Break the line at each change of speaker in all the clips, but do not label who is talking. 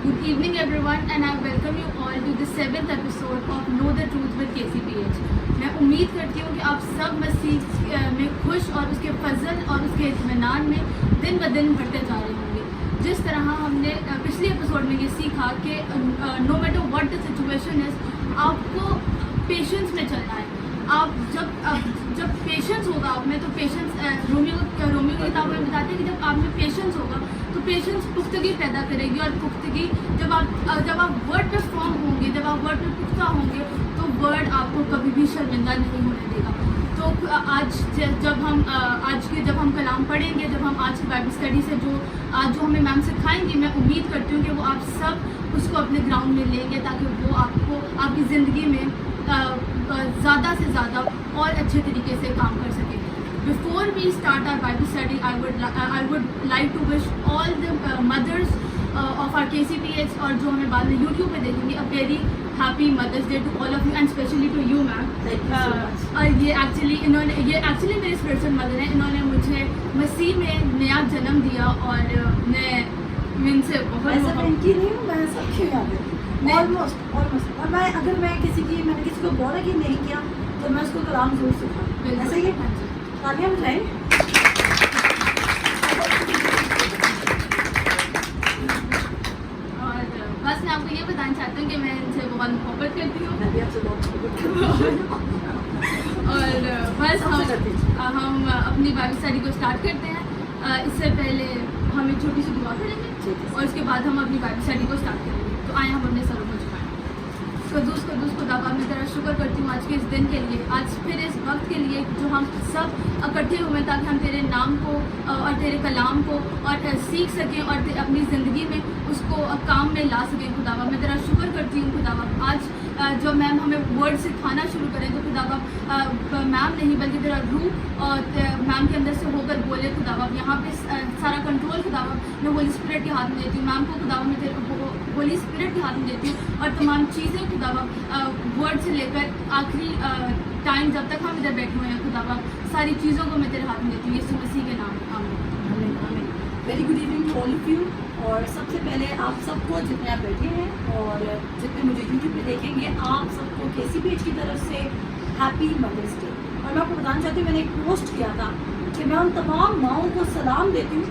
Good evening everyone and I welcome you all to the 7th episode of Know the Truth with KCPH. मैं उम्मीद करती हूँ कि आप सब मसीह में खुश और उसके फजल और उसके इत्मीनान में दिन ब दिन बढ़ते जा रहे होंगे। जिस तरह हमने पिछले एपिसोड में ये सीखा कि no matter what the situation is, आपको पेशेंस में चलना है। आप जब पेशेंस होगा आप में, तो पेशेंस रोमियो की किताब में बताते हैं कि जब आप में पेशेंस होगा तो पेशेंस पुख्तगी पैदा करेगी, और पुख्तगी जब आप वर्ड पे स्ट्रॉन्ग होंगे, जब आप वर्ड पे पुख्ता होंगे तो वर्ड आपको कभी भी शर्मिंदा नहीं होने देगा। तो जब हम कलाम पढ़ेंगे, जब हम आज की बाइबल स्टडी से जो हमें मैम सिखाएंगे, मैं उम्मीद करती हूँ कि वो आप सब उसको अपने ग्राउंड में लेंगे ताकि वो आपको आपकी ज़िंदगी में ज़्यादा से ज़्यादा और अच्छे तरीके से काम कर सके। Before we start our Bible study, I would like to wish all the mothers of our KCPH और जो हमें बाद में YouTube पे देखेंगे, a very happy Mother's Day to all of you and especially to you ma'am. ये actually मेरी spiritual mother है। इन्होंने मुझे मसीह में नया जन्म दिया और मैं इनसे बहुत
इनकी नहीं हूँ, मैं सबकी याद है ऑलमोस्ट। और मैंने किसी को बोला कि नहीं किया तो मैं उसको कलाम जरूर सिखाऊँ। ऐसा ही तालियां बजाएं।
और बस मैं आपको ये बताना चाहती हूँ कि मैं इनसे बहुत मोहब्बत करती हूँ।
मैं भी आपसे बहुत मोहब्बत करती हूँ।
और बस हम अपनी बाइबल स्टडी को स्टार्ट करते हैं। इससे पहले हम एक छोटी सी दुआ करेंगे और उसके बाद हम अपनी बाइबल स्टडी को स्टार्ट करेंगे। तो आए हम अपने सरों को झुकाएं। कदूस खुदावा, मैं तेरा शुक्र करती हूँ आज के इस दिन के लिए, आज फिर इस वक्त के लिए जो हम सब इकट्ठे हुए ताकि हम तेरे नाम को और तेरे कलाम को और सीख सकें और अपनी ज़िंदगी में उसको काम में ला सकें। खुदावा, मैं तेरा शुक्र करती हूँ खुदावा, आज जो मैम हमें वर्ड सिखाना शुरू करें तो खुदावा मैम नहीं बल्कि तेरा रूह और मैम के अंदर से होकर बोले। खुदावा यहाँ पे सारा कंट्रोल खुदावा मैं होली स्पिरिट के हाथ में देती हूँ। मैम को खुदावा मैं तेरे होली स्पिरिट के हाथ में देती हूँ और तमाम चीज़ें खुदावा वर्ड से लेकर आखिरी टाइम जब तक हम इधर बैठे हुए हैं खुदावा सारी चीज़ों को मैं तेरे हाथ में देती हूँ, यीशु मसीह के नाम में आमीन।
Very good evening to all of you. और सबसे पहले आप सबको जितने आप बैठे हैं और जितने मुझे यूट्यूब पे देखेंगे, आप सबको KCPH की तरफ से हैप्पी मदर्स डे। और मैं आपको बताना चाहती हूँ, मैंने एक पोस्ट किया था कि मैं उन तमाम माओं को सलाम देती हूँ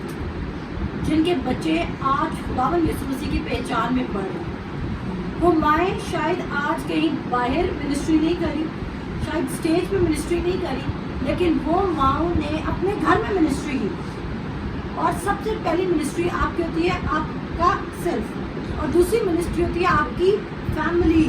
जिनके बच्चे आज खुदावंद यीशु मसीह की पहचान में बढ़ रहे हैं। वो माएँ शायद आज कहीं बाहर मिनिस्ट्री नहीं करी, शायद स्टेज पे मिनिस्ट्री नहीं करी, लेकिन वो माओं ने अपने घर में मिनिस्ट्री की। और सबसे पहली मिनिस्ट्री आपकी होती है आपका सेल्फ, और दूसरी मिनिस्ट्री होती है आपकी फैमिली।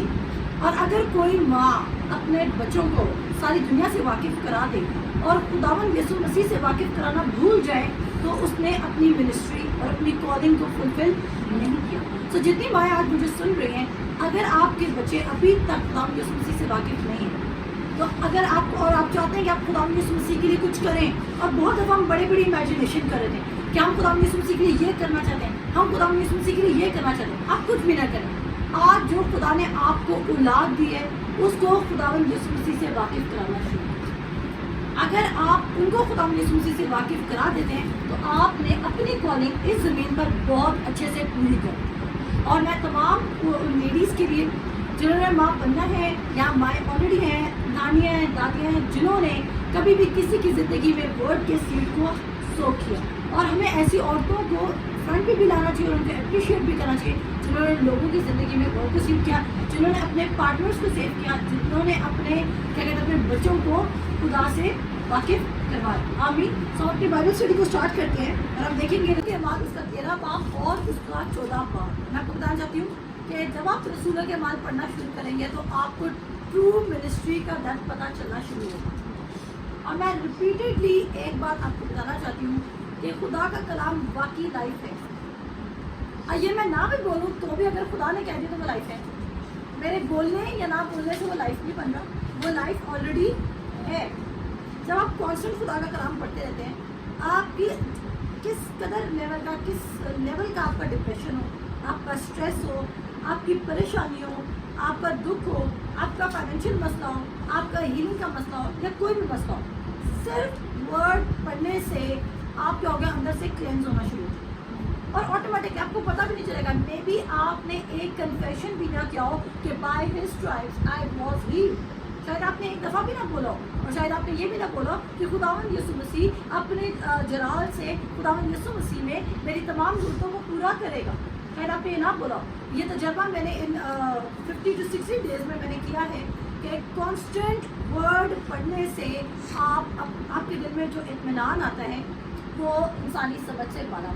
और अगर कोई माँ अपने बच्चों को सारी दुनिया से वाकिफ़ करा दे और खुदावंद यीशु मसीह से वाकिफ़ कराना भूल जाए तो उसने अपनी मिनिस्ट्री और अपनी कॉलिंग को फुलफिल नहीं किया। तो जितनी माएँ आज मुझे सुन रही हैं, अगर आपके बच्चे अभी तक खुदावंद यीशु मसीह से वाकिफ़ नहीं हैं, तो अगर आप चाहते हैं कि आप खुदावंद यीशु मसीह के लिए कुछ करें, और बहुत दफ़ा हम बड़ी इमेजिनेशन कर रहे थे कि हम खुदावंद यीशु मसीह के लिए ये करना चाहते हैं, हम खुदावंद यीशु मसीह के लिए ये करना चाहते हैं, आप कुछ भी ना करें। आज जो खुदा ने आपको औलाद दी है उसको खुदावंद यीशु मसीह से वाकिफ़ कराना शुरू करें। अगर आप उनको खुदावंद यीशु मसीह से वाकिफ़ करा देते हैं तो आपने अपनी कॉलिंग इस ज़मीन पर बहुत अच्छे से पूरी कर दी। और मैं तमाम लेडीज़ के लिए जिन्होंने माँ बनना है या माएँ ऑलरेडी हैं, नानियाँ हैं, दादियाँ हैं, जिन्होंने कभी भी किसी की ज़िंदगी में वर्ड के सीड को सो किया, और हमें ऐसी औरतों को फ्रंट पे भी लाना चाहिए और उनको अप्रिशिएट भी करना चाहिए जिन्होंने लोगों की ज़िंदगी में वर्ड को सीव किया, जिन्होंने अपने पार्टनर्स को सेव किया, जिन्होंने अपने अपने बच्चों को खुदा से वाकिफ़ करवाया। आमीन। सो अपनी बाइबल स्टडी को स्टार्ट करते हैं और हम देखेंगे कि बाद उसका 13 बाब और उसका 14 बाब। मैं आपको बताना चाहती हूँ कि जब आप रसूलों के माल पढ़ना शुरू करेंगे तो आपको ट्रू मिनिस्ट्री का दर्द पता चलना शुरू होगा। और मैं रिपीटेडली एक बात आपको बताना चाहती हूँ कि खुदा का कलाम वाकई लाइफ है। ये मैं ना भी बोलूँ तो भी अगर खुदा ने कह दिया तो वो लाइफ है। मेरे बोलने या ना बोलने से वो लाइफ नहीं बन रहा, वो लाइफ ऑलरेडी है। जब आप कॉन्स्टेंट खुदा का कलाम पढ़ते रहते हैं, आपकी किस कदर लेवल का, किस लेवल का आपका डिप्रेशन हो, आपका स्ट्रेस हो, आपकी परेशानी हो, आपका दुख हो, आपका फाइनेंशियल मसला हो, आपका हीलिंग का मसला हो या कोई भी मसला हो, सिर्फ वर्ड पढ़ने से आप क्या हो गया, अंदर से क्लेंस होना शुरू हो। और ऑटोमेटिकली आपको पता भी नहीं चलेगा, मे बी आपने एक कन्फेशन भी ना किया हो कि by his stripes I was healed, शायद आपने एक दफ़ा भी ना बोला हो, और शायद आपने ये भी ना बोला कि खुदावंद यीशु मसीह अपने जलाल से खुदावंद यीशु मसीह में मेरी तमाम ज़रूरतों को पूरा करेगा, शायद आपने ये ना बोला। ये तजर्बा मैंने इन 50 to 60 डेज़ में मैंने किया है कि कांस्टेंट वर्ड पढ़ने से आपके दिल में जो इत्मीनान आता है वो इंसानी समझ से बाला,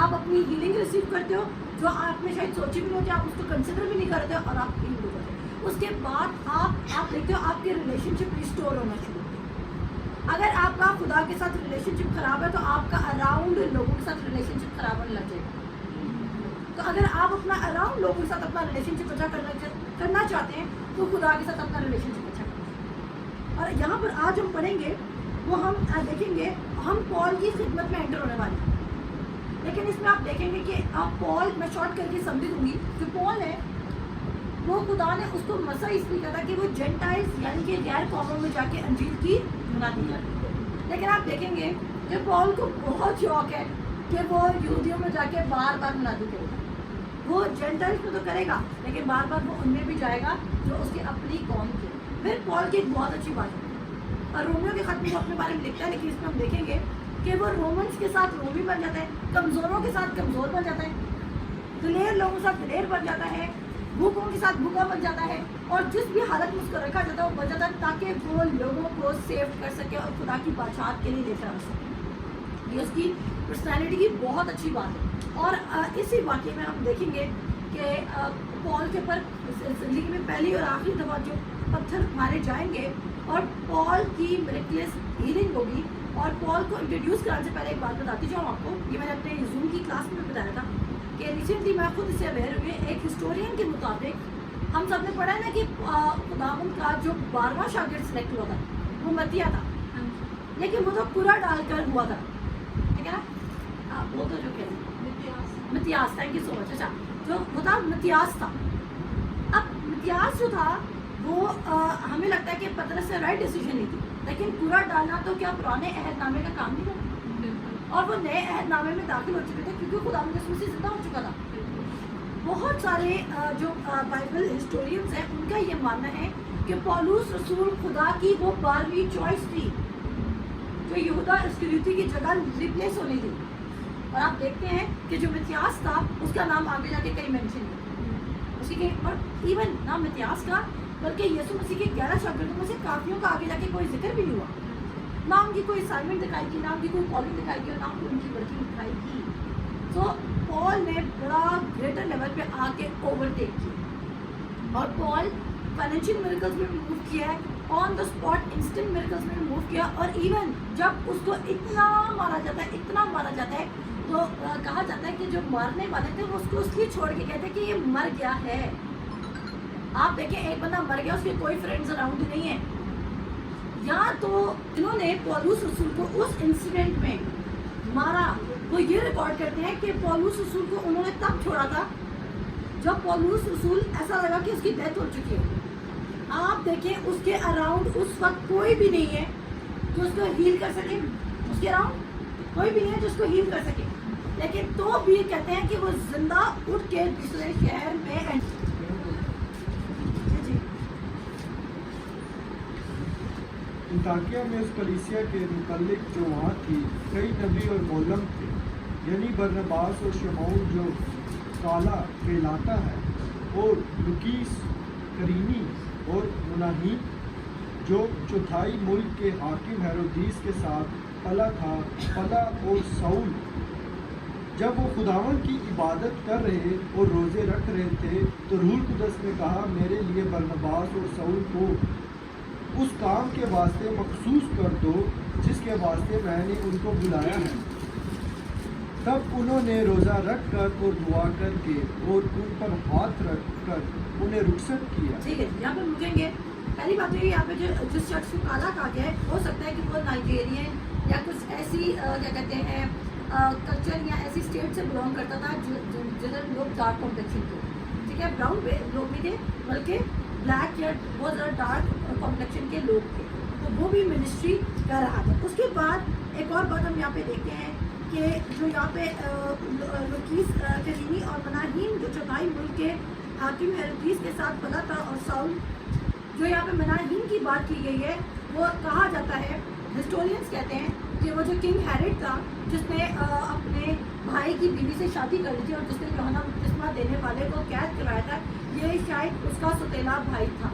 आप अपनी हीलिंग रिसीव करते हो जो आपने शायद सोची भी नहीं होती, आप उसको कंसिडर भी नहीं करते और आप हील हो जाते हो। उसके बाद आप देखते हो आपके रिलेशनशिप रिस्टोर होना शुरू होते। अगर आपका खुदा के साथ रिलेशनशिप खराब है तो आपका अराउंड लोगों के साथ रिलेशनशिप खराब होने लग जाएगा। तो अगर आप अपना अराउंड लोगों के साथ अपना रिलेशनशिप अच्छा करना चाहते हैं तो खुदा के साथ अपना रिलेशनशिप अच्छा करें। और यहाँ पर आज हम पढ़ेंगे वो हम देखेंगे हम पॉल की खिदमत में एंटर होने वाले हैं, लेकिन इसमें आप देखेंगे कि आप पॉल, मैं शॉर्ट करके समझ दूंगी, जो पॉल है वो खुदा ने उसको मसा इसलिए कहा था कि वो जेंटाइल्स यानी कि गैर कौमों में जाके अंजील की मुनादी करे। लेकिन आप देखेंगे कि पॉल को बहुत शौक है कि वो यहूदियों में जाके बार बार मुनादी करेगा, वो जेंटाइल्स में तो करेगा लेकिन बार बार वो उनमें भी जाएगा जो उसकी अपनी कौम की। फिर पॉल की एक बहुत अच्छी बात है, और रोमियो के खत में वो अपने बारे में लिखता है, लेकिन इसमें हम देखेंगे कि वो रोमन्स के साथ रोमी बन जाता है, कमज़ोरों के साथ कमज़ोर बन जाता है, दिलेर लोगों के साथ दिलेर बन जाता है, भूखों के साथ भूखा बन जाता है, और जिस भी हालत में उसको रखा जाता है वो बन जाता है ताकि वो लोगों को सेव कर सके और खुदा की बादशाहत के लिए लेकर आ सके। ये उसकी पर्सनैलिटी की बहुत अच्छी बात है। और इसी वाक़ये में हम देखेंगे कि पॉल के ऊपर ज़िंदगी में पहली और आखिरी दफ़ा जो पत्थर मारे जाएंगे और पॉल की मिरेकलस हीलिंग होगी। और पॉल को इंट्रोड्यूस कराने से पहले एक बात बताती जाऊँ आपको, ये मैंने अपने जूम की क्लास में बताया था कि रिसेंटली मैं खुद इससे अवेयर हुई, एक हिस्टोरियन के मुताबिक हम सब ने पढ़ा है ना कि खुदावंद का जो 12वां शागिर्द सेलेक्ट हुआ था वो मतिया था, लेकिन वो तो पूरा डालकर हुआ था, ठीक है ना, वो तो जो कहते Mathias, thank you so much. अच्छा, जो वो था मतियास था। अब मतियास जो था वो हमें लगता है कि पतरस से राइट डिसीजन नहीं थी, लेकिन पूरा डालना तो क्या पुराने अहदनामे का काम नहीं था, और वो नए अहदनामे में दाखिल हो चुके थे क्योंकि खुदा यीशु मसीह जिंदा हो चुका था। बहुत सारे जो बाइबल हिस्टोरियंस हैं उनका ये मानना है कि पौलुस रसूल खुदा की वो 12वीं चॉइस थी जो यहूदा इस्करियोती की जगह रिप्लेस होने दी। और आप देखते हैं कि जो मतियास था उसका नाम आगे जाके कहीं मेंशन है उसी के, और इवन नाम मतियास का बल्कि यीशु मसीह के 11 शागिर्दों में से काफियों का आगे जाके कोई जिक्र भी नहीं हुआ, ना उनकी कोई असाइनमेंट दिखाई की, ना उनकी कोई कॉलिंग दिखाई की, और ना उनकी वर्किंग दिखाई की। तो पॉल ने बड़ा ग्रेटर लेवल पे आके ओवरटेक किया, और पॉल फाइनेंशियल मिरेकल्स में मूव किया है, on the spot instant miracles में मूव किया। और इवन जब उसको इतना मारा जाता है तो कहा जाता है कि जो मारने वाले थे वो उसको इसलिए छोड़ के कहते हैं कि ये मर गया है। आप देखें, एक बंदा मर गया, उसके कोई फ्रेंड्स अराउंड नहीं है। या तो इन्होंने पौलुस रसूल को उस इंसिडेंट में मारा, वो ये रिकॉर्ड करते हैं कि पौलुस रसूल को उन्होंने तब छोड़ा था जब पौलुस रसूल ऐसा लगा कि उसकी डेथ हो चुकी है। आप देखें, उसके अराउंड उस वक्त कोई भी नहीं है जो उसको हील कर सके, उसके अराउंड कोई भी नहीं है जो उसको हील कर सके, लेकिन तो भी कहते हैं कि वो जिंदा उठ के दूसरे शहर में
अंताकिया में उस कलीसिया के मुतल्लिक जो वहाँ थी कई नबी और मौलम थे, यानी बरनबास और शमौन जो काला कहलाता है, और लुकीस, करीनी और मुनाही जो चौथाई मुल्क के हाकिम हेरोदीस के साथ पला था। पला और साउल जब वो खुदावन की इबादत कर रहे और रोज़े रख रहे थे तो रूह कुदस ने कहा, मेरे लिए बरनबास और साउल को उस काम के वास्ते मखसूस कर दो जिसके वास्ते मैंने उनको बुलाया है। तब उन्होंने रोज़ा रख कर और दुआ करके और उन पर हाथ रख कर उन्हें रुखसत किया।
ठीक है, यहाँ पर रुकेंगे। पहली बात ये, यहाँ पे जो जिस शख्स को काला कहा गया है, हो सकता है कि वो नाइजीरियन या कुछ ऐसी क्या कहते हैं कल्चर या ऐसी स्टेट से बिलोंग करता था जिधर लोग डार्क कॉम्प्लेक्शन थे, ठीक है, ब्राउन लोग नहीं थे बल्कि ब्लैक या बहुत ज़्यादा डार्क कॉम्प्लेक्शन के लोग थे, तो वो भी मिनिस्ट्री कर रहा था। उसके बाद एक और बात हम यहाँ पे देखते हैं کہ جو یہاں پہ لوکیس کلینی اور مناہین جو چوتھائی ملک کے حاکم ہیروڈیس کے ساتھ بنا تھا، اور ساؤل جو یہاں پہ مناہین کی بات کی گئی ہے، وہ کہا جاتا ہے، ہسٹورینس کہتے ہیں کہ وہ جو کنگ ہیرڈ تھا جس نے اپنے بھائی کی بیوی سے شادی کر لی تھی اور جس نے یوحنا بپتسمہ دینے والے کو قید کرایا تھا، یہ شاید اس کا سوتیلا بھائی تھا،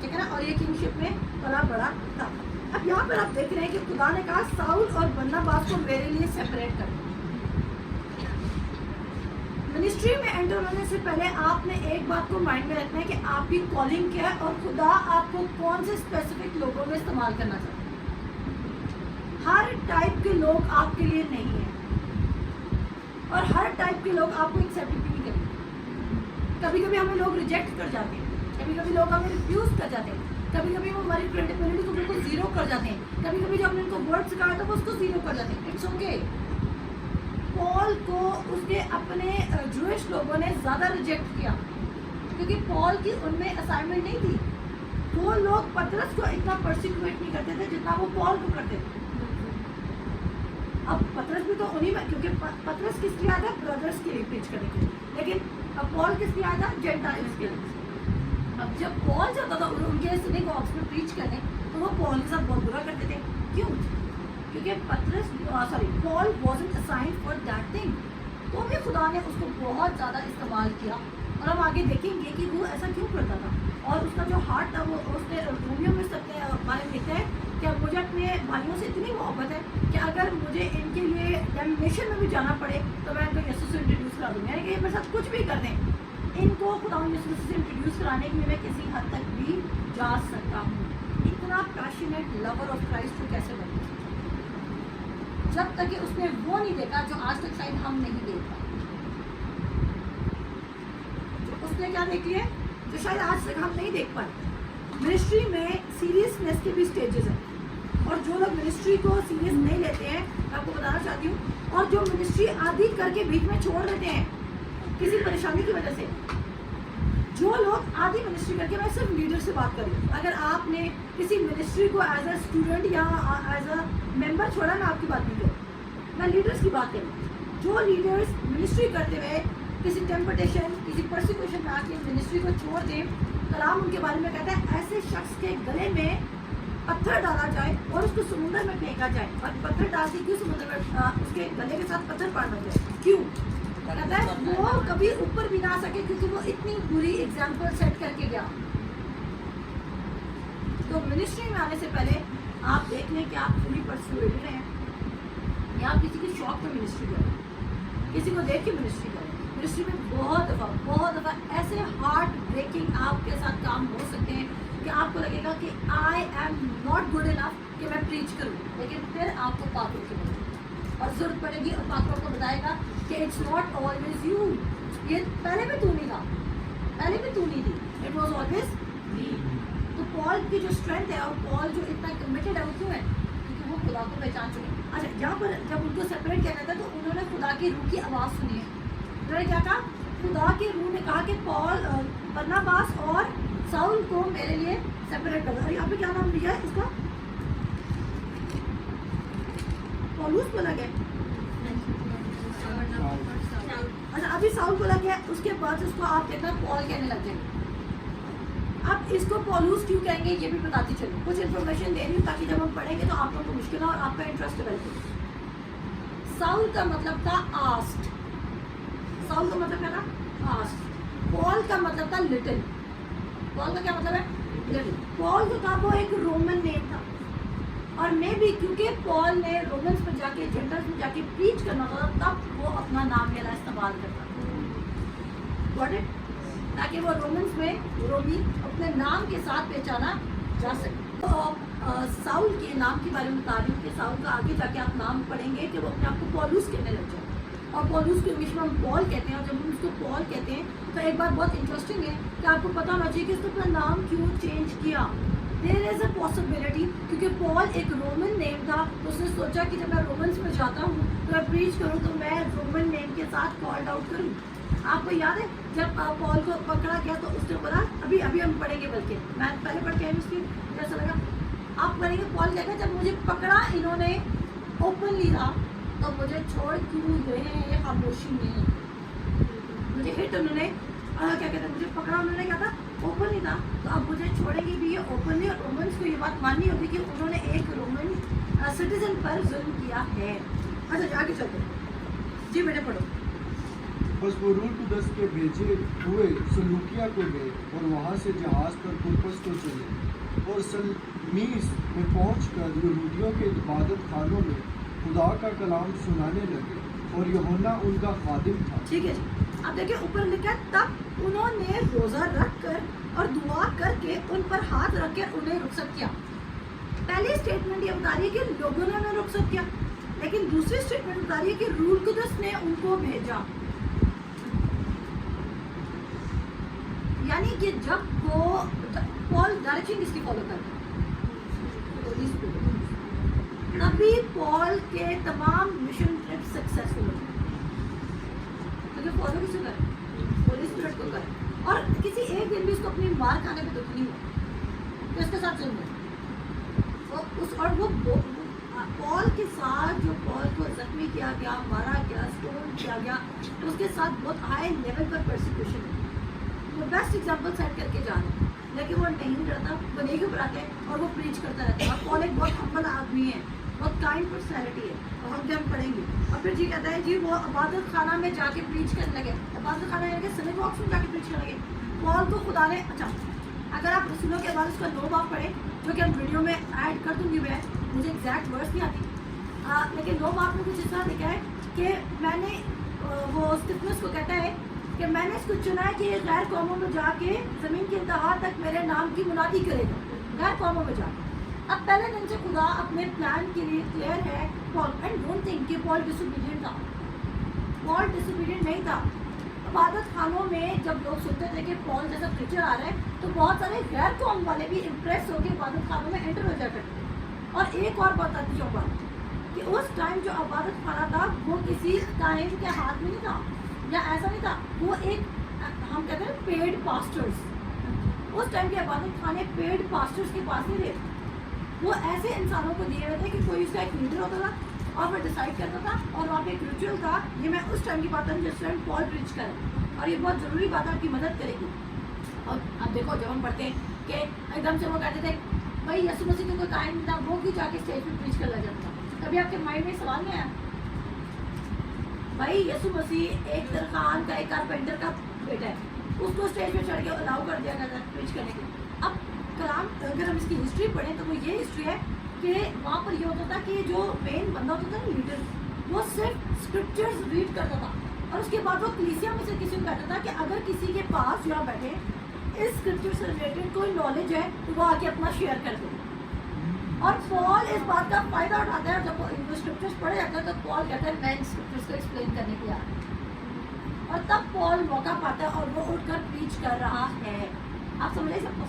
ٹھیک ہے نا، اور یہ کنگ شپ میں پلا بڑا تھا۔ اب یہاں پر آپ دیکھ رہے ہیں کہ خدا نے کہا ساؤل اور برناباس کو میرے لیے سیپریٹ کر دو۔ منسٹری میں انٹر ہونے سے پہلے آپ نے ایک بات کو مائنڈ میں رکھنا ہے کہ آپ کی کالنگ کیا ہے اور خدا آپ کو کون سے اسپیسیفک لوگوں میں استعمال کرنا چاہتا ہے۔ ہر ٹائپ کے لوگ آپ کے لیے نہیں ہیں اور ہر ٹائپ کے لوگ آپ کو ایکسیپٹ بھی نہیں کریں گے۔ کبھی کبھی ہمیں لوگ ریجیکٹ کر جاتے ہیں، کبھی کبھی لوگ ہمیں ریفیوز کر جاتے ہیں، کبھی کبھی وہ ہماری کریڈیبلٹی کو بالکل زیرو کر جاتے ہیں، کبھی کبھی جو ہم نے ان کو ورڈ سکھایا تھا وہ اس کو زیرو کر جاتے ہیں۔ It's okay. پال کو اس کے اپنے جوئش لوگوں نے زیادہ ریجیکٹ کیا کیونکہ پال کی ان میں اسائنمنٹ نہیں تھی۔ وہ لوگ پترس کو اتنا پرسیکیوٹ نہیں کرتے تھے جتنا وہ پال کو کرتے تھے۔ اب پترس بھی تو انہیں میں، کیونکہ پترس کس لیے آیا تھا؟ برادرس کے لیے پریچ کرنے کے لیے، لیکن اب پال کس لیے آیا تھا؟ جینٹائلز کے لیے۔ اب جب پال جاتا تھا ان کے سینیگاگز میں پریچ کرنے تو وہ پال کے ساتھ بہت برا کرتے تھے۔ کیوں؟ کیونکہ پال wasn't assigned for that thing، تو بھی خدا نے اس کو بہت زیادہ استعمال کیا، اور ہم آگے دیکھیں گے کہ وہ ایسا کیوں کرتا تھا، اور اس کا جو ہارٹ تھا وہ اس نے رومیو میں سب کے بارے میں لکھا ہے کہ مجھے اپنے بھائیوں سے اتنی محبت ہے کہ اگر مجھے ان کے لیے ڈیمینیشن میں بھی جانا پڑے تو میں ان کو یسوع سے انٹروڈیوس کرا دوں گا، یعنی کہ یہ میرے ساتھ کچھ بھی کر دیں، ان کو خدا یسوع سے انٹروڈیوس کرانے کے لیے میں کسی حد تک بھی جا سکتا ہوں۔ اتنا پیشنیٹ لور آف کرائسٹ کو کیسے بنے، جب تک کہ اس نے وہ نہیں دیکھا جو آج تک شاید ہم نہیں دیکھا۔ اس نے کیا دیکھ لیا جو شاید آج تک ہم نہیں دیکھ پائے۔ منسٹری میں سیریسنیس کے بھی سٹیجز ہیں، اور جو لوگ منسٹری کو سیریس نہیں لیتے ہیں، میں آپ کو بتانا چاہتی ہوں، اور جو منسٹری آدھی کر کے بیچ میں چھوڑ دیتے ہیں کسی پریشانی کی وجہ سے، جو لوگ آدھی منسٹری کر کے، میں صرف لیڈر سے بات کر رہی ہوں، اگر آپ نے کسی منسٹری کو ایز اے اسٹوڈنٹ یا ایز اے ممبر چھوڑا، میں آپ کی بات نہیں کروں، میں لیڈرس کی بات کروں۔ جو لیڈرس منسٹری کرتے ہوئے کسی ٹیمپٹیشن، کسی پرسیکیوشن میں آ کے منسٹری کو چھوڑ دیں، کلام ان کے بارے میں کہتا ہے ایسے شخص کے گلے میں پتھر ڈالا جائے اور اس کو سمندر میں پھینکا جائے، اور پتھر ڈال کے کیوں سمندر میں اس کے گلے کے ساتھ پتھر پڑنا جائے، کیوں؟ کہتا ہے وہ کبھی اوپر بھی نہ آ سکے کیونکہ وہ اتنی بری ایگزامپل سیٹ کر کے گیا۔ تو منسٹری میں آنے سے پہلے آپ دیکھ لیں کہ آپ پوری پرسویڈ ہیں یا آپ کسی کی شوق میں منسٹری کریں، کسی کو دیکھ کے منسٹری کریں۔ منسٹری میں بہت دفعہ ایسے ہارٹ بریکنگ آپ کے ساتھ کام ہو سکتے ہیں کہ آپ کو لگے گا کہ I am not good enough کہ میں پریچ کروں، لیکن پھر آپ کو پاکر کی اور ضرورت پڑے گی، اور پاکر کو بتائے گا کہ اٹس ناٹ آلویز یو، یہ پہلے بھی تو نہیں تھا، پہلے بھی تو نہیں تھی، اٹ واز آلویز می۔ تو پال کی جو اسٹرینتھ ہے اور پال جو اتنا کمیٹیڈ ہے وہ کیوں ہے؟ کیونکہ وہ خدا کو پہچان چکے۔ اچھا، یہاں پر جب ان کو سیپریٹ کیا گیا تھا تو انہوں نے خدا کی روح کی آواز سنی ہے۔ انہوں نے کیا کہا؟ خدا کی روح نے کہا کہ پال، برناباس اور ساؤل کو میرے لیے سیپریٹ کر دو۔ اور یہاں پہ کیا نام لیا ہے اس کا؟ پالوس بولا گیا۔ اچھا، ابھی ساؤل بولا گیا، اس کے بعد اس کو آپ دیکھنا پال کہنے لگ جائیں گے۔ اب اس کو پالوس کیوں کہیں گے یہ بھی بتاتی چلوں، کچھ انفارمیشن دے رہی ہوں تاکہ جب ہم پڑھیں گے تو آپ لوگوں کو مشکل ہو اور آپ کا انٹرسٹ ڈیولپ ہو۔ ساؤل کا مطلب تھا آسٹ، ساؤل کا مطلب کیا تھا؟ آسٹ۔ پال کا مطلب تھا لٹل۔ پال کا کیا مطلب ہے؟ لٹل۔ پال جو تھا وہ ایک رومن نیم تھا، اور میں بھی کیونکہ پال نے رومنس میں جا کے، جینٹلز میں جا کے پریچ کرنا تھا، تب وہ اپنا نام میرا استعمال کرتا تھا، تاکہ وہ رومنس میں رومی اپنے نام کے ساتھ پہچانا جا سکے۔ تو ساؤل کے نام کے بارے میں بتا رہی ہوں کہ ساؤل کا آگے جا کے آپ نام پڑھیں گے کہ وہ اپنے آپ کو پالوس کہنے لگ جائے، اور پالوس کو انگلش میں ہم پال کہتے ہیں، اور جب ہم اس کو پال کہتے ہیں تو ایک بات بہت انٹرسٹنگ ہے کہ آپ کو پتا ہونا چاہیے کہ اس نے اپنا نام کیوں چینج کیا۔ دیر از اے پاسبلٹی، کیونکہ پال ایک رومن نیم تھا، تو اس نے سوچا کہ جب میں رومنس میں جاتا ہوں تو میں پریچ کروں تو میں رومن نیم کے ساتھ کالڈ آؤٹ کروں۔ آپ کو یاد ہے جب پال کو پکڑا گیا تو اس نے بولا، ابھی ہم پڑھیں گے، بلکہ میں پہلے پڑھ کے اس کی کیسا لگا آپ پڑھیں گے۔ پال کہا جب مجھے پکڑا انہوں نے اوپنلی تھا तो मुझे छोड़ क्यों रहे हैं ये खामोशी में। मुझे हिट उन्होंने क्या कहते हैं, मुझे पकड़ा उन्होंने, क्या था, ओपन ही था, तो अब मुझे छोड़ेंगे भी ये ओपनली। और रोमन्स को ये बात माननी होगी कि उन्होंने एक रोमन सिटीजन पर जुल्म किया है। अच्छा आगे चलते जी, बेटे पढ़ो।
बस वो रूटुदस के भेजे हुए सलूकिया को गए और वहाँ से जहाज़ पर कुर्पस को चले और सलमीस में पहुंचकर यहूदियों के इबादत खानों में खुदा का कलाम सुनाने लगे और यूहन्ना उनका खादिम था।
ठीक है जी, अब देखिए ऊपर लिखा है, तब उन्होंने रोजा रख कर और दुआ करके उन पर हाथ रख कर उन्हें रुखसत किया। पहली स्टेटमेंट ये बता रही है कि लोगों ने उन्हें रुखसत किया, लेकिन दूसरी स्टेटमेंट बता रही है कि रूटुदस ने उनको भेजा। यानी कि जब वो पॉल डायरेक्शन किसकी फॉलो करता तभी पॉल के तमाम मिशन ट्रिप सक्सेसफुल होते हैं। तो फॉलो किसे करें, होली स्पिरिट को करें, और किसी एक दिन भी उसको अपनी मार खाने पे दुख नहीं हुआ तो इसके साथ चल रहा उस, और वो पॉल के साथ जो पॉल को जख्मी किया गया, मारा गया, स्टोन किया गया, उसके साथ बहुत हाई लेवल पर परसिक्यूशन है। वो बेस्ट एग्जाम्पल सेट करके जा रहे हैं, लेकिन वो नहीं डरता, वो नहीं घबराते और वो प्रीच करता रहता है। और पॉल एक बहुत हम्बल आदमी है, बहुत काइंड पर्सनैलिटी है, और हम पढ़ेंगे। और फिर जी कहता है जी वो इबादत खाना में जाके प्रीच करने लगे, इबादत खाना यानी कि सिनेगॉग्स में जाके प्रीच करने लगे। पॉल को खुदा ने, अच्छा अगर आप रसूलों के बाद उसका 9 बाब पढ़ें, जो कि हम वीडियो में ऐड कर दूंगी मैं, मुझे एग्जैक्ट वर्ड्स नहीं आती, लेकिन 9 बाब में कुछ इस तरह लिखा है कि मैंने वो स्टिफनस को कहता है कि मैंने इसको चुना है कि ये गैर कौमों में जाके ज़मीन की इंतहा तक मेरे नाम की मुनादी करेगा, गैर कौमों में जाके। अब पहले दिन से खुदा अपने प्लान के लिए क्लियर है पॉल, एंड डोंट थिंक कि पॉल डिसोबीडिएंट था। पॉल डिसोबीडिएंट नहीं था। इबादत खानों में जब लोग सुनते थे कि पॉल जैसा प्रीचर आ रहा है, तो बहुत सारे गैर कौम वाले भी इम्प्रेस होकर इबादत खानों में एंटर हो जाते थे। और एक और बताती हूँ बात कि उस टाइम जो इबादत खाना था वो किसी काहिन के हाथ में नहीं था, या ऐसा नहीं था, वो एक हम कहते हैं पेड पास्टर्स, उस टाइम के इबादत खाने पेड पास्टर्स के पास नहीं थे। वो ऐसे इंसानों को दिए हुए थे कि कोई उसका एक लीडर होता था और वो डिसाइड करता था, और वहाँ पे एक रिचुअल था। ये मैं उस टाइम की बात करूँ जिस टाइम पॉल प्रीच करे, और ये बहुत ज़रूरी बात आपकी मदद करेगी। और अब देखो जब हम पढ़ते हैं कि एकदम से वो कहते थे भाई यीशु मसीह तो कोई कायम नहीं था, वो भी जाके स्टेज पर प्रीच कर लग जाता था। कभी आपके माइंड में सवाल नहीं आया भाई यीशु मसीह एक दरखान का, एक कारपेंटर का बेटा है, उसको स्टेज पे चढ़ के अलाउ कर दिया गया प्रीच करने के लिए। अब कलाम अगर हम इसकी हिस्ट्री पढ़ें तो वो ये हिस्ट्री है कि वहाँ पर ये होता था कि जो मेन बंदा होता था ना लीडर, वो सिर्फ स्क्रिप्चर्स रीड करता था, और उसके बाद वो कलीसिया में से किसी को कहता था कि अगर किसी के पास यहाँ बैठे इस स्क्रिप्चर से रिलेटेड कोई नॉलेज है तो वो आके अपना शेयर कर दे। और पॉल इस बात का फायदा उठाता है, जब वो स्क्रिप्चर्स पढ़े जाते हैं तो पॉल कहता है मैं इन स्क्रिप्चर्स को एक्सप्लेन करने के लिए आ रहा हूं। और तब पॉल मौका पाता है और वो उठकर प्रीच कर रहा है। आप समझे सबको,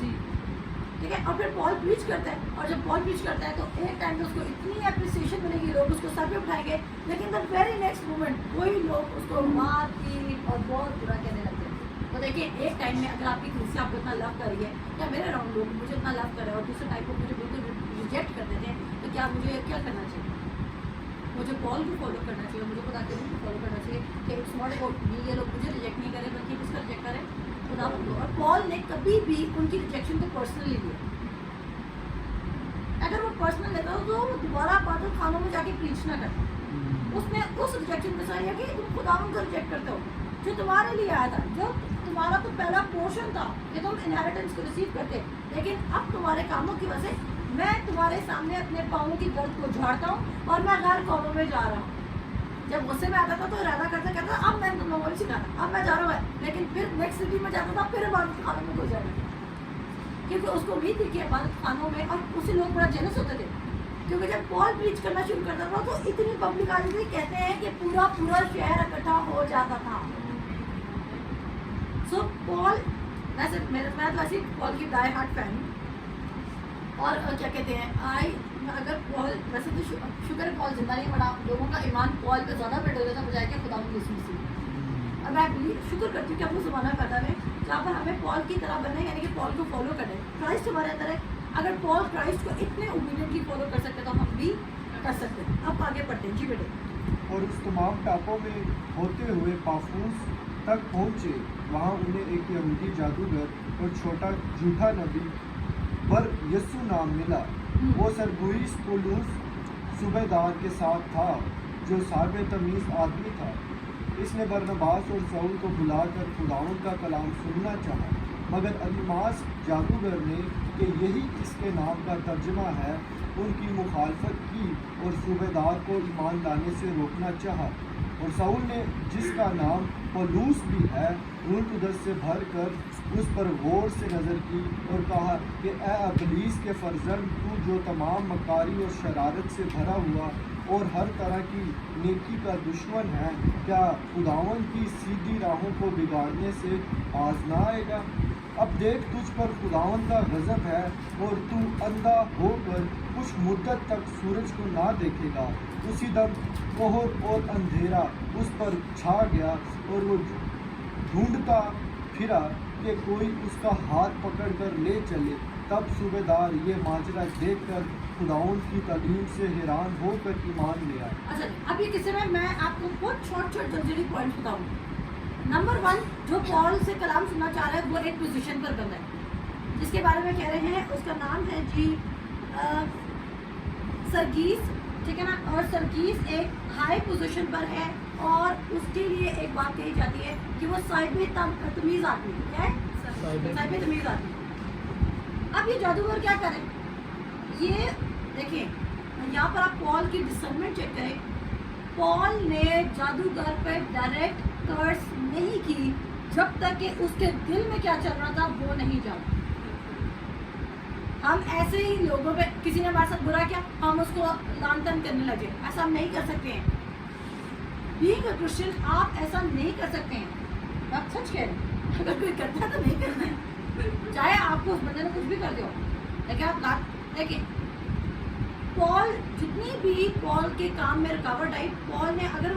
ठीक है। और फिर पॉल प्रीच करता है, और जब पॉल प्रीच करता है तो एक टाइम पे उसको इतनी एप्रिसिएशन मिलेगी, लोग उसको सर पे उठाएंगे, लेकिन द वेरी नेक्स्ट मोमेंट वही लोग उसको मार पीट और बहुत बुरा कहने लगते हैं। तो देखिए एक टाइम में अगर आपकी कलीसिया आपको इतना लव कर रही है, या मेरे अराउंड लोग मुझे इतना लव कर रहे हैं और दूसरे टाइप को मुझे बिल्कुल रिजेक्ट कर देते हैं, तो क्या मुझे क्या करना चाहिए? मुझे पॉल को फॉलो करना चाहिए, मुझे खुदा के रूल को फॉलो करना चाहिए कि इट्स नॉट अबाउट मी, ये लोग मुझे रिजेक्ट नहीं करें बल्कि किसका रिजेक्ट करें, खुदा को। और पॉल ने कभी भी उनकी रिजेक्शन को पर्सनली लिया। अगर वो पर्सनल लेता तो वो दोबारा इबादत खानों में जाके प्रीच ना करता। उसने उस रिजेक्शन के साथ कि तुम खुदा को रिजेक्ट करते हो जो तुम्हारे लिए आया था, जो तुम्हारा तो पहला पोर्शन था कि तुम इनहेरिटेंस को रिसीव करते, लेकिन अब तुम्हारे कामों की वजह से मैं तुम्हारे सामने अपने पाँवों की दर्द को झाड़ता हूँ और मैं गैर कौमों में जा रहा हूँ। जब गुस्से में आता था तो इरादा करता कहता अब मैं तुम लोगों को सिखाता, अब मैं जा रहा हूँ, लेकिन फिर नेक्स्ट सिटी में जाता था, फिर इबादत खानों में घुस जाता था, क्योंकि उसको भी थी कि इबादत खानों में, और उसी लोग बड़ा जेलस होते थे, क्योंकि जब पॉल प्रीच करना शुरू करता था तो इतनी पब्लिक आ जाती थी, कहते हैं कि पूरा शहर इकट्ठा हो जाता था। सो पॉल, वैसे मैं तो ऐसी पॉल की डाई हार्ट फैन हूँ, और क्या कहते हैं अगर पॉल, वैसे तो शुक्र है पॉल जिंदा नहीं पड़ा, लोगों का ईमान पॉल पे ज़्यादा बेटर होता था बजाय कि खुदा की यीशु मसीह। और मैं शुक्र करती हूँ कि हम उस ज़माना पैदा में जहाँ पर हमें पॉल की तरह बनना है, यानी कि पॉल को फॉलो करें। क्राइस्ट हमारे अंदर है, अगर पॉल क्राइस्ट को इतने ओबीडिएंटली फॉलो कर सकते तो हम भी कर सकते हैं। अब आगे पढ़ते हैं जी बेटे।
اور اس تمام ٹاپوں میں ہوتے ہوئے پافوس تک پہنچے. وہاں انہیں ایک یہودی جادوگر اور چھوٹا جھوٹا نبی بر یسو نام ملا. وہ سرگوئیس پولوس صوبہ دار کے ساتھ تھا جو صاحب تمیز آدمی تھا. اس نے برنباس اور سول کو بلا کر خداوند کا کلام سننا چاہا، مگر الیماس جادوگر نے کہ یہی اس کے نام کا ترجمہ ہے ان کی مخالفت کی اور صوبہ دار کو ایمان لانے سے روکنا چاہا. اور سول نے جس کا نام پولوس بھی ہے روح القدس سے بھر کر اس پر غور سے نظر کی اور کہا کہ اے ابلیس کے فرزند، تو جو تمام مکاری اور شرارت سے بھرا ہوا اور ہر طرح کی نیکی کا دشمن ہے، کیا خداوند کی سیدھی راہوں کو بگاڑنے سے باز نہ آئے گا؟ اب دیکھ، تجھ پر خداوند کا غضب ہے اور تو اندھا ہو کر کچھ مدت تک سورج کو نہ دیکھے گا. اسی دم کوہر اور اندھیرا اس پر چھا گیا اور وہ ڈھونڈتا پھرا کہ کوئی اس کا ہاتھ پکڑ کر لے چلے. تب صوبہ دار یہ ماجرا دیکھ کر خداوند کی تعلیم سے حیران ہو کر ایمان لے آئے.
اچھا، اب یہ قصے میں آپ کو بہت چھوٹ جلدی پوائنٹ بتاؤں. نمبر 1، جو پال سے کلام سننا چاہ رہا ہے وہ ایک پوزیشن پر بندہ ہے جس کے بارے میں کہہ رہے ہیں. اس کا نام ہے جی سرگیس، ٹھیک ہے نا. اور سرگیس ایک ہائی پوزیشن پر ہے اور اس کے لیے ایک بات کہی جاتی ہے کہ وہ صاحب تمیز آدمی ہے. کیا ہے؟ صاحب تمیز آدمی. اب یہ جادوگر کیا کریں؟ یہ دیکھیں یہاں پر آپ پال کی ڈسرنمنٹ چیک کریں. پال نے جادوگر پہ ڈائریکٹ کرس نہیں کی جب تک کہ اس کے دل میں کیا چل رہا تھا وہ نہیں جانا. ہم ایسے ہی لوگوں پہ، کسی نے ہمارے ساتھ برا کیا ہم اس کو لان تان کرنے لگے، ایسا ہم نہیں کر سکتے ہیں. بینگ اے کرسچن آپ ایسا نہیں کر سکتے ہیں. آپ سچ کہہ رہے ہیں، اگر کوئی کرتا ہے تو نہیں کرنا ہے، چاہے آپ کو اس بندے نے کچھ بھی کر دیا ہو. لیکن آپ دیکھیں پال، جتنی بھی پال کے کام میں رکاوٹ آئی، پال نے اگر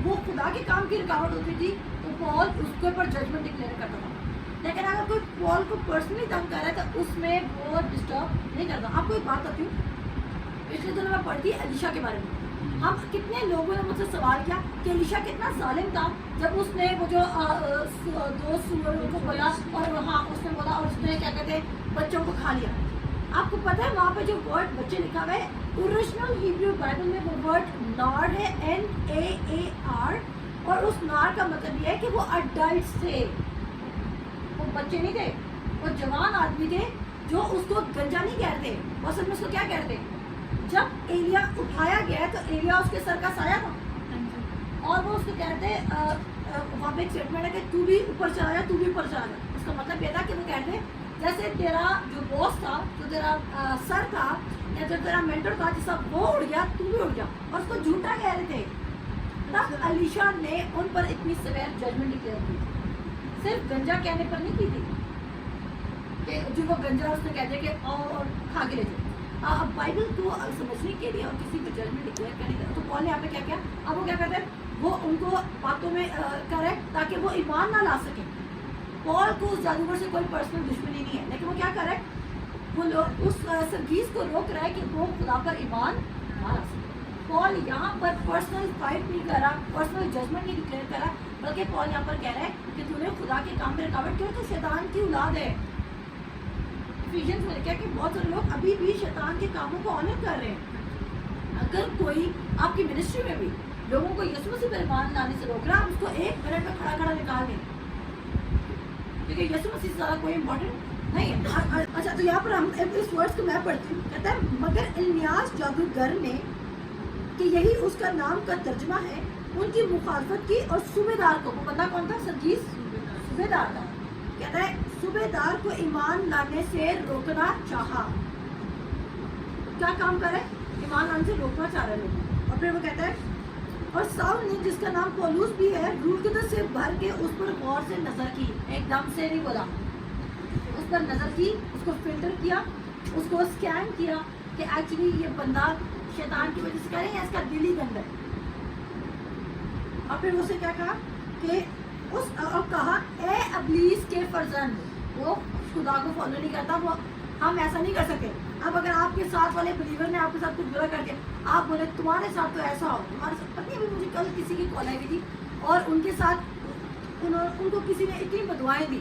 وہ خدا کے کام کی رکاوٹ ہوتی تھی تو پال اس کے اوپر ججمنٹ ڈکلیئر کرتا تھا. لیکن اگر کوئی پال کو پرسنلی تنگ کر رہا ہے تو اس میں وہ ڈسٹرب نہیں کرتا. آپ کو ایک بات بتاتی ہوں، پچھلے دنوں میں پڑھی تھی الیشا کے بارے میں. ہم کتنے لوگوں نے مجھ سے سوال کیا کہ الیشا کتنا ظالم تھا جب اس نے وہ جو دو سوروں کو بولا اور ہاں اس نے بولا اور اس نے کیا کہتے ہیں بچوں کو کھا لیا. آپ کو پتہ ہے وہاں پہ جو ورڈ بچے لکھا ہوا ہے اوریجنل ہیبریو بائبل میں وہ ورڈ نار ہے، NAAR، اور اس نار کا مطلب یہ ہے کہ وہ اڈلٹس تھے، وہ بچے نہیں تھے، وہ جوان آدمی تھے جو اس کو گنجا نہیں کہتے. وہ اصل میں اس کو کیا کہتے ہیں؟ جب ایلیا اٹھایا گیا تو ایلیا اس کے سر کا سایہ تھا اور وہ اس کو کہتے وہاں پہ ایک اسٹیٹمنٹ ہے کہ تو بھی اوپر چلا جا، تو بھی اوپر چلا جا. اس کا مطلب یہ تھا کہ وہ کہتے جیسے تیرا جو باس تھا، جو تیرا سر تھا یا جو تیرا مینٹر تھا، جیسا وہ اڑ گیا تو بھی اڑ گیا. اور اس کو جھوٹا کہہ رہے تھے. تب الیشا نے ان پر اتنی سویر ججمنٹ ڈکلیئر کی، صرف گنجا کہنے پر نہیں کی تھی کہ جو وہ گنجا اس نے کہتے کہ اور کھا کے لے جاؤ. اب بائبل کو سمجھنے کے لیے اور کسی پہ ججمنٹ ڈکلیئر کرنے کے تو پال نے یہاں پہ کیا کیا؟ اب وہ کیا کرتے ہیں، وہ ان کو باتوں میں کرے تاکہ وہ ایمان نہ لا سکیں. پال کو اس جادوگر سے کوئی پرسنل دشمنی نہیں ہے، لیکن وہ کیا کر رہا ہے، وہ لوگ اس سرگیس کو روک رہا ہے کہ وہ خدا پر ایمان نہ لا سکے. پال یہاں پر پرسنل فائٹ نہیں کر رہا، پرسنل ججمنٹ نہیں ڈکلیئر کر رہا، بلکہ پال یہاں پر کہہ رہا ہے کہ تو نے خدا کے کام میں رکاوٹ کیوں؟ تو شیطان کی اولاد ہے. ایفیشینز میں لکھا ہے کہ بہت سارے لوگ ابھی بھی شیطان کے کاموں کو آنر کر رہے ہیں. اگر کوئی آپ کی منسٹری میں بھی لوگوں کو یسوع مسیح پر ایمان لانے سے روک رہا ہے، آپ اس کو 1 منٹ میں کھڑا نکال دیں، کیونکہ یسوع مسیح سے زیادہ کوئی امپورٹنٹ نہیں ہے. اچھا، تو یہاں پر ہم اس ورڈس کو میں پڑھتی ہوں. کہتا ہے مگر الیماس جادوگر نے، کہ یہی اس کا نام کا ترجمہ ہے، ان کی مخالفت کی اور صوبے دار کو، وہ بندہ کون تھا؟ سرگیس صوبے دار تھا. کہتا ہے صوبے دار کو ایمان لانے سے روکنا چاہا. کیا کام کرے؟ ایمان لانے سے روکنا چاہ رہے لوگ. اور پھر وہ کہتا ہے اور ساؤل نے، جس کا نام پولوس بھی ہے، روح القدس سے بھر کے اس پر غور سے نظر کی. ایک دم سے نہیں بولا، اس پر نظر کی، اس کو فلٹر کیا، اس کو اسکین کیا کہ ایکچولی یہ بندہ شیطان کی وجہ سے کہہ رہے ہیں، اس کا دل ہی گندا ہے. اور پھر اسے کیا کہا کہ اور کہا اے ابلیس کے فرزند. وہ خدا کو فالو نہیں کرتا، وہ ہم ایسا نہیں کر سکتے. اب اگر آپ کے ساتھ والے بلیور نے آپ کے ساتھ کچھ برا کر دیا, آپ بولے تمہارے ساتھ تو ایسا ہو, تمہارے ساتھ پتہ نہیں. ابھی مجھے کل کسی کی کال آئی ہوئی تھی اور ان کے ساتھ ان کو کسی نے اتنی بدوائیں دی,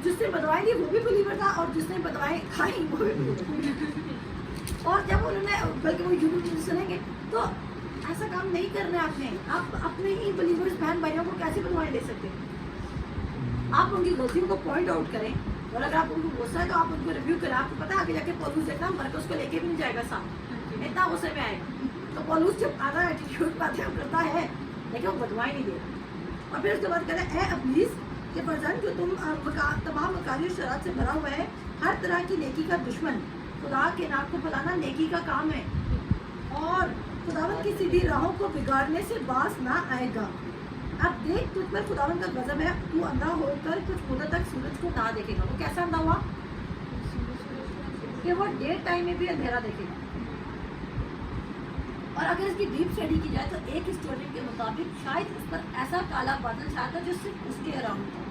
جس نے بدوائیں دی وہ بھی بلیور تھا اور جس نے بدوائیں کھائی وہ بھی بلیور. اور جب انہوں نے, بلکہ وہ یوٹیوب سنیں گے, تو ایسا کام نہیں کرنا ہے آپ نے. آپ اپنے ہی بلیورز بہن بھائیوں کو کیسے بدوائیں دے سکتے ہیں؟ آپ ان کی غلطیوں کو پوائنٹ آؤٹ کریں, اور اگر آپ ان کو غصہ ہے تو آپ ان کو ریویو کریں. آپ کو پتا ہے آگے جا کے پولوس دیکھنا مرکز کو لے کے بھی نہیں جائے گا ساتھ, اتنا غصے میں آئے گا. تو پولوس جب آدھا ایٹیٹیوڈ باتیں کرتا ہے لیکن وہ بدوائیں نہیں دے گا. اور پھر اس کے بعد کہتے ہیں اے ابلیس کہ فرزند جو تم تمام مکاری و شرارت سے بھرا ہوا ہے, ہر طرح کی نیکی کا دشمن, خدا کے نام کو پھیلانا نیکی کا کام ہے اور خداوند کی سیدھی راہوں کو بگاڑنے سے باز نہ آئے گا. اب دیکھ تجھ پر خداوند کا غضب ہے, تو اندھا ہو کر کچھ مدت تک سورج کو نہ دیکھے گا. وہ کیسا اندھا ہوا کہ وہ ڈے ٹائم میں بھی اندھیرا دیکھے گا. اور اگر اس کی ڈیپ اسٹڈی کی جائے تو ایک ہسٹورین کے مطابق شاید اس پر ایسا کالا بادل چھایا تھا جو صرف اس کے اراؤنڈ تھا.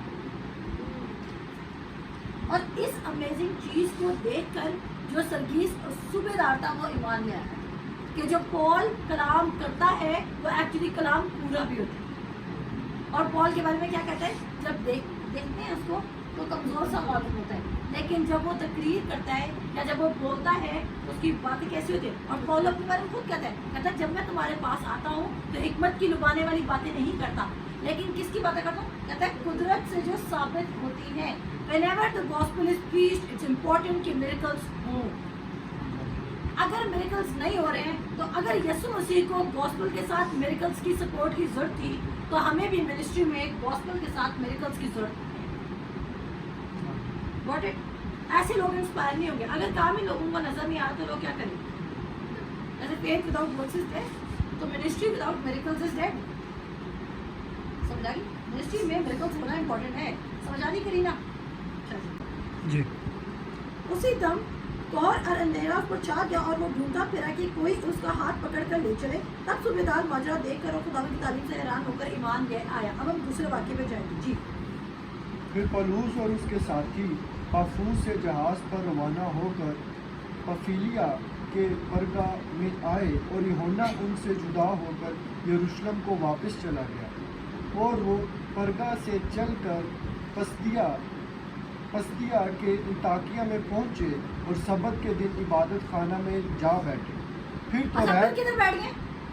اور اس امیزنگ چیز کو دیکھ کر جو سرگیس صوبے دار تھا وہ ایمان لے آیا کہ جو پال کلام کرتا ہے وہ ایکچولی کلام پورا بھی ہوتا ہے. اور پال کے بارے میں کیا کہتا ہے, جب دیکھتے ہیں اس کو تو کمزور سا معلوم ہوتا ہے, لیکن جب وہ تقریر کرتا ہے یا جب وہ بولتا ہے تو اس کی باتیں کیسی ہوتی ہیں. اور پال اپنے بارے میں خود کہتا ہے جب میں تمہارے پاس آتا ہوں تو حکمت کی لبانے والی باتیں نہیں کرتا, لیکن کس کی باتیں کرتا ہوں, کہتا ہے قدرت سے جو ثابت ہوتی ہیں. Whenever the gospel is preached, it's important کہ miracles ہوں. اگر miracles نہیں ہو رہے ہیں تو اگر یسوع مسیح کو gospel کے ساتھ miracles کی سپورٹ کی ضرورت تھی تو ہمیں بھی منسٹری میں gospel کے ساتھ miracles کی ضرورت ہے. Got it? ایسے لوگ انسپائر نہیں ہوں گے. اگر کام ہی لوگوں کو نظر نہیں آتا تو لوگ کیا کریں گے؟ ایسے faith without works is dead, تو ministry without miracles is dead. سمجھ آ گئی؟ منسٹری میں miracles ہونا امپورٹنٹ ہے. سمجھ آ رہی کرینا؟
جی.
اسی دم کوہر اور اندھیرا پر چھا گیا اور وہ ڈھونڈتا پھرا کہ کوئی اس کا ہاتھ پکڑ کر لے چلے. تب صوبیدار ماجرا دیکھ کر اور خدا کی تعلیم سے حیران ہو کر ایمان لے آیا. اب ہم دوسرے واقعے پہ جائیں گے. جی.
پھر پولوس اور اس کے ساتھی پافوس سے جہاز پر روانہ ہو کر پفیلیا کے پرگا میں آئے اور یوحنا ان سے جدا ہو کر یروشلم کو واپس چلا گیا. اور وہ پرگا سے چل کر پسدیا کے انطاکیہ میں پہنچے اور سبت کے دن عبادت خانہ میں جا بیٹھے. پھر تو
کدھر بیٹھ گئے؟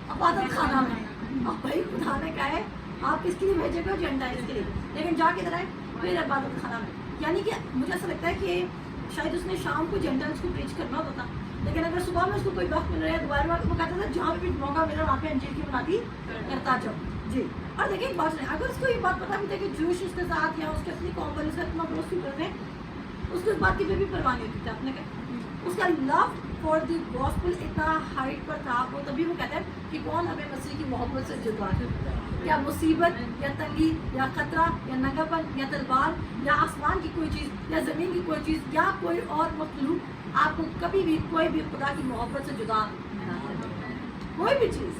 عبادت خانہ میں. اب بھائی خدا نے کہا ہے آپ کس کے لیے بھیجے گا, ایجنڈا ہے اس کے لیے, لیکن جا کدھر آئے؟ پھر عبادت خانہ میں. یعنی کہ مجھے ایسا لگتا ہے کہ شاید اس نے شام کو ایجنڈا اس کو پیش کرنا ہوتا تھا, لیکن اگر صبح میں اس کو کوئی وقت مل رہا ہے دوبارہ وہ کہتا تھا جہاں بھی موقع مل رہا وہاں پہ انجیل کی بناتی کرتا جاؤ. جی. اور دیکھیں ایک بات سنیں, اگر اس کو یہ بات پتا بھی تھا کہ جوش اس کے ساتھ یا اس کے اپنی قوم پر اس کا اتنا بروس کرتے ہیں, اس کو اس بات کی پھر بھی پرواہ نہیں ہوتی تھی. آپ نے کہا اس کا لو فار دی گاسپل اتنا ہائٹ پر تھا, وہ تبھی وہ کہتے ہیں کہ کون ہمیں مسیح کی محبت سے جدا ہے. یا مصیبت یا تنگی یا خطرہ یا ننگاپن یا تلوار یا آسمان کی کوئی چیز یا زمین کی کوئی چیز یا کوئی اور مخلوق آپ کو کبھی بھی کوئی بھی خدا کی محبت سے جدا نہ کرے. کوئی بھی چیز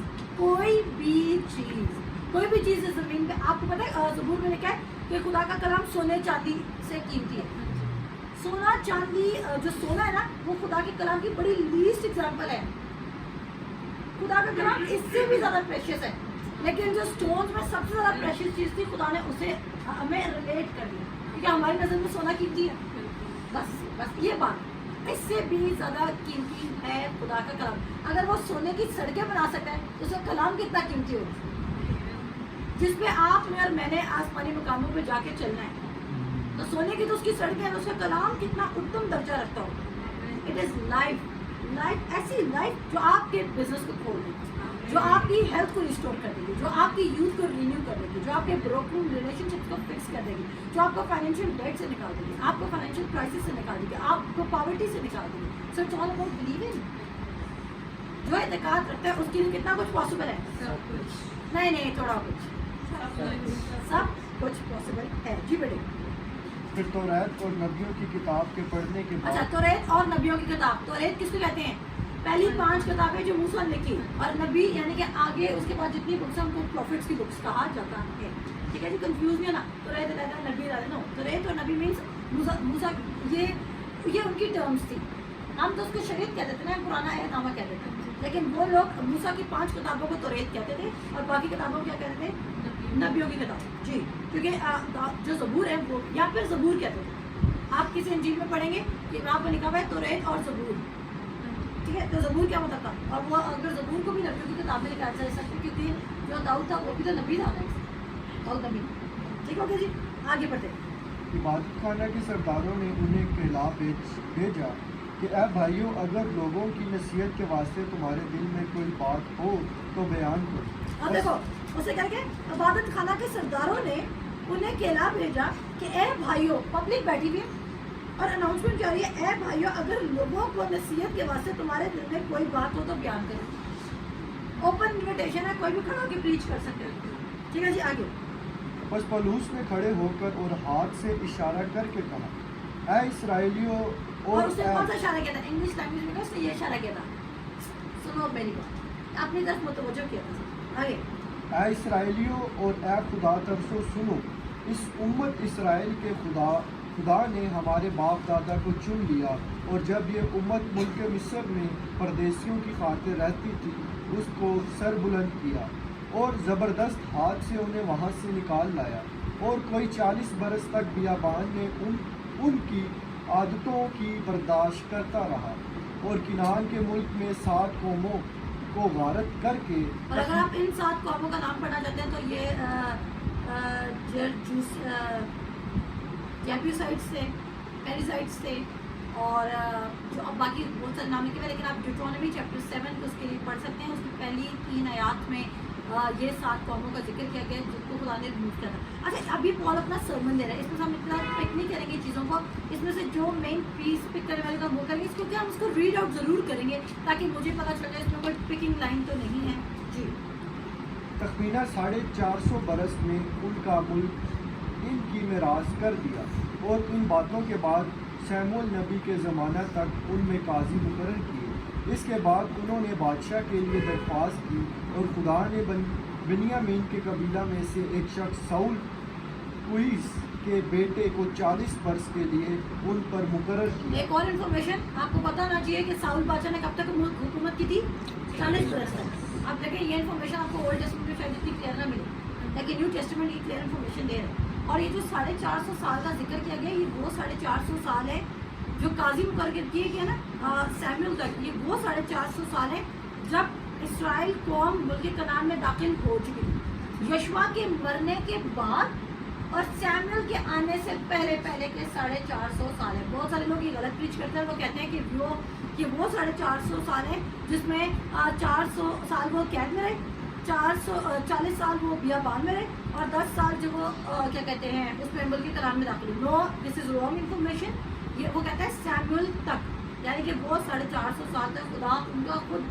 کوئی بھی چیز ہے زمین پہ. آپ کو پتہ ہے زبور میں لکھا ہے کہ خدا کا کلام سونے چاندی سے قیمتی ہے. سونا چاندی جو سونا ہے نا وہ خدا کے کلام کی بڑی لیسٹ ایگزامپل ہے. خدا کا کلام اس سے بھی زیادہ پریشیس ہے, لیکن جو سٹونز میں سب سے زیادہ پریشیس چیز تھی خدا نے اسے ہمیں ریلیٹ کر دیا, کیونکہ ہماری نظر میں سونا قیمتی ہے. بس یہ بات, اس سے بھی زیادہ قیمتی ہے خدا کا کلام. اگر وہ سونے کی سڑکیں بنا سکتا ہے تو اس کا کلام کتنا قیمتی ہوگا, جس پہ آپ نے اور میں نے آسمانی مقاموں پہ جا کے چلنا ہے. تو سونے کی تو اس کی سڑکیں ہیں, اس کا کلام کتنا اتم درجہ رکھتا ہوگا. اٹ از لائف, ایسی لائف جو آپ کے بزنس کو کھول دے گی, جو آپ کی ہیلتھ کو ریسٹور کر دے گی, جو آپ کی یوتھ کو رینیو کر دے گی, جو آپ کے بروکن ریلیشن شپ کو فکس کر دے گی, جو آپ کو فائنینشیل ڈیٹ سے نکال دے گی, آپ کو فائنینشیل کرائسس سے نکال دے گی, آپ کو پاورٹی سے نکال دے گی. So it's all about believing. جو اعتقاد رکھتا ہے اس کے لیے کتنا کچھ پاسبل ہے. نہیں تھوڑا کچھ, سب کچھ پاسبل ہے. جی بیٹے.
پھر توریت اور نبیوں کی کتاب کے پڑھنے کے بعد.
اچھا, توریت اور نبیوں کی کتاب. توریت کس کو کہتے ہیں؟ پہلی 5 کتابیں جو موسیٰ نے لکھی, اور نبی یعنی کہ آگے اس کے بعد جتنی بکس ہیں ان کو پروفٹس کی بکس کہا جاتا ہے. ٹھیک ہے جی, کنفیوز نہیں ہونا. توریت نبی نو. توریت اور نبی مینس موسیٰ, یہ ये उनकी टर्म्स थी। हम तो उसको शरीयत कहते थे ना, पुराना अहदनामा कहते थे, लेकिन वो लोग मूसा की 5 किताबों को तौरात कहते थे और बाकी किताबों को क्या कहते थे? नबियों की किताब जी, क्योंकि जो ज़बूर है वो, या फिर ज़बूर कहते थे। आप किसी इंजील में पढ़ेंगे कि वहाँ पर लिखा हुआ है तौरात और ज़बूर, ठीक है? तो ज़बूर क्या मतलब था? और वो अगर ज़बूर को भी नबियों की किताब में लिखा जा सकता, क्योंकि जो दाऊद था वो भी तो नबी था ना, दाऊद नबी। ठीक हो गया जी, आगे बढ़ते हैं।
इबादत खाना के सरदारों ने उन्हें कहला भेजा कि ऐ भाइयों, अगर लोगों की नसीहत के वास्ते तुम्हारे दिल में कोई बात हो तो बयान करो।
अब देखो उसे करके इबादत खाना के सरदारों ने उन्हें कहला भेजा कि ए भाइयों, पब्लिक बैठी हुई है और अनाउंसमेंट क्या हो रही है, ए भाइयों, अगर लोगों को नसीहत के वास्ते तुम्हारे दिल में कोई बात हो तो बयान करो। ओपन इन्विटेशन है, कोई भी खड़ा होकर प्रीच कर सकते हो। ठीक है जी, आगे।
बस पौलुस ने खड़े होकर और हाथ से इशारा करके कहा, ऐ इसराइलियों
और
और
उसने कौन सा इशारा किया था? इंग्लिश लैंग्वेज में उसने ये इशारा किया था, सुनो मेरी बात, अपनी तरफ मुतवज्जो किया था। आगे।
ऐ इसराइलियों और ऐ खुदा तरसो सुनो, इस उम्मत इसराइल के खुदा ने हमारे बाप दादा को चुन लिया, और जब ये उम्मत मुल्क मिस्र में परदेसियों की खातिर रहती थी, उसको सर बुलंद किया और ज़बरदस्त हाथ से उन्हें वहाँ से निकाल लाया, और कोई 40 बरस तक बियाबान में उनकी आदतों की बर्दाश्त करता रहा, और किनान के मुल्क में 7 कौमों को गारत करके।
और अगर आप इन 7 कौमों का नाम पढ़ना चाहते हैं तो ये जैब्यूसाइट्स थे, पेरिसाइट्स थे, और जो अब बाकी बहुत सारे नाम लिखे हुए, लेकिन आप डिट्रोनॉमी चैप्टर 7 उसके लिए पढ़ सकते हैं। उसकी पहली 3 आयात में ये 7 कौमों का जिक्र किया गया जिनको खुदा ने रिमूव किया था। अच्छा, अभी पॉल अपना सर्मन दे रहा है, इसमें से हम इतना पिक नहीं करेंगे चीज़ों को, इसमें से जो मेन पीस पिक करने वाले का वो करेंगे, क्योंकि हम उसको रीड आउट ज़रूर करेंगे ताकि मुझे पता चल जाए इसमें कोई पिकिंग लाइन तो नहीं है जी।
तखमीना 450 बरस में उनका मुल्क इनकी मेराज कर दिया, और इन बातों के बाद शमूएल नबी के ज़माना तक उनमें काजी मुकर्रर किए। इसके बाद उन्होंने बादशाह के लिए दरख्वास्त की, और खुदा ने बिन्यामीन के कबीला में से एक शख्स साउल कुइस के बेटे को 40 वर्ष के लिए उन पर मुकर्रर किया।
एक और इन्फॉर्मेशन आपको पता होना चाहिए कि साउल बादशाह ने कब तक हुकूमत की थी? 40 बरस तक। अब देखें, ये इन्फॉर्मेशन आपको ओल्ड टेस्टमेंट में शायद इतनी क्लियर ना मिले, लेकिन न्यू टेस्टमेंट ये क्लियर इन्फॉर्मेशन दे रहा है। और ये जो 450 साल का जिक्र किया गया, ये वो 450 साल है जो काजी मुकर्रर किए गए ना सैमुएल तक, ये वो 450 साल है जब इसराइल कौम मुल्क कनान में दाखिल हो चुकी थी। यशवा के मरने के बाद और सैमुएल के आने से पहले के 450 साल है। बहुत सारे लोग ये गलत प्रीच करते हैं, वो कहते हैं कि वो 450 साल है जिसमें 400 साल वो कैद में रहे, 40 साल वो बियाबान में रहे, और 10 साल जो वो क्या कहते हैं उसमें मुल्क कलाम में दाखिल। No, this is wrong information. ये वो कहता है सैमुएल तक, यानी कि वो 450 साल तक खुदा उनका खुद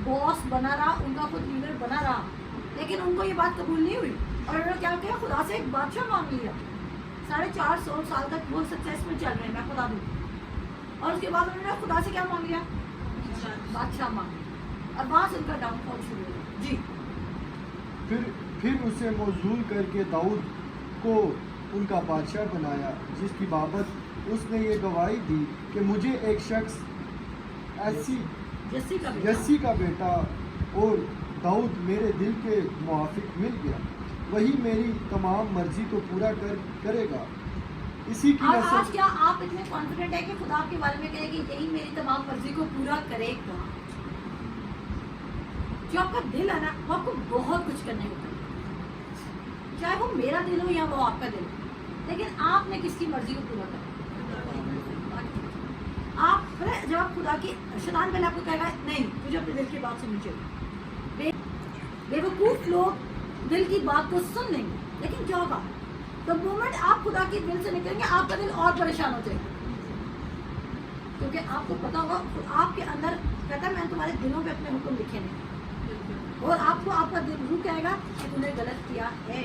बॉस बना रहा, उनका खुद लीडर बना रहा, लेकिन उनको ये बात कबूल नहीं हुई और उन्होंने क्या किया, खुदा से एक बादशाह मांग लिया। 450 साल तक वो सक्सेस में चल रहे हैं, मैं खुदा दूँ, और उसके बाद उन्होंने खुदा से क्या मांग लिया? बादशाह मांग लिया, और वहाँ से उनका डाउनफॉल शुरू हुआ जी।
फिर उसे मौजूल करके दाऊद को उनका बादशाह बनाया, जिसकी बाबत उसने ये गवाही दी कि मुझे एक शख्स यस्सी का बेटा और दाऊद मेरे दिल के मुआफिक मिल गया, वही मेरी तमाम मर्जी को पूरा करेगा। इसी की
और आज क्या आप इतने कॉन्फिडेंट है कि खुदा आपके बारे में कहे कि यही मेरी तमाम मर्जी को पूरा करेगा? जो आपका दिल है ना, वो आपको बहुत कुछ करने को करेगा, चाहे वो मेरा दिल हो या वो आपका दिल हो, लेकिन आपने किसकी मर्जी को पूरा करना? आप जब आप खुदा की, शैतान पहले आपको कहेगा नहीं, मुझे अपने दिल की बात सुननी चाहिए। बेवकूफ लोग दिल की बात को सुन लेंगे, लेकिन क्या होगा? तो मोमेंट आप खुदा के दिल से निकलेंगे, आपका दिल और परेशान हो जाएगा, क्योंकि आपको पता होगा आपके अंदर कहता है मैंने तुम्हारे दिलों पे अपने हुक्म लिखे नहीं, और आपको आपका दिल रूह कहेगा कि तूने गलत किया है।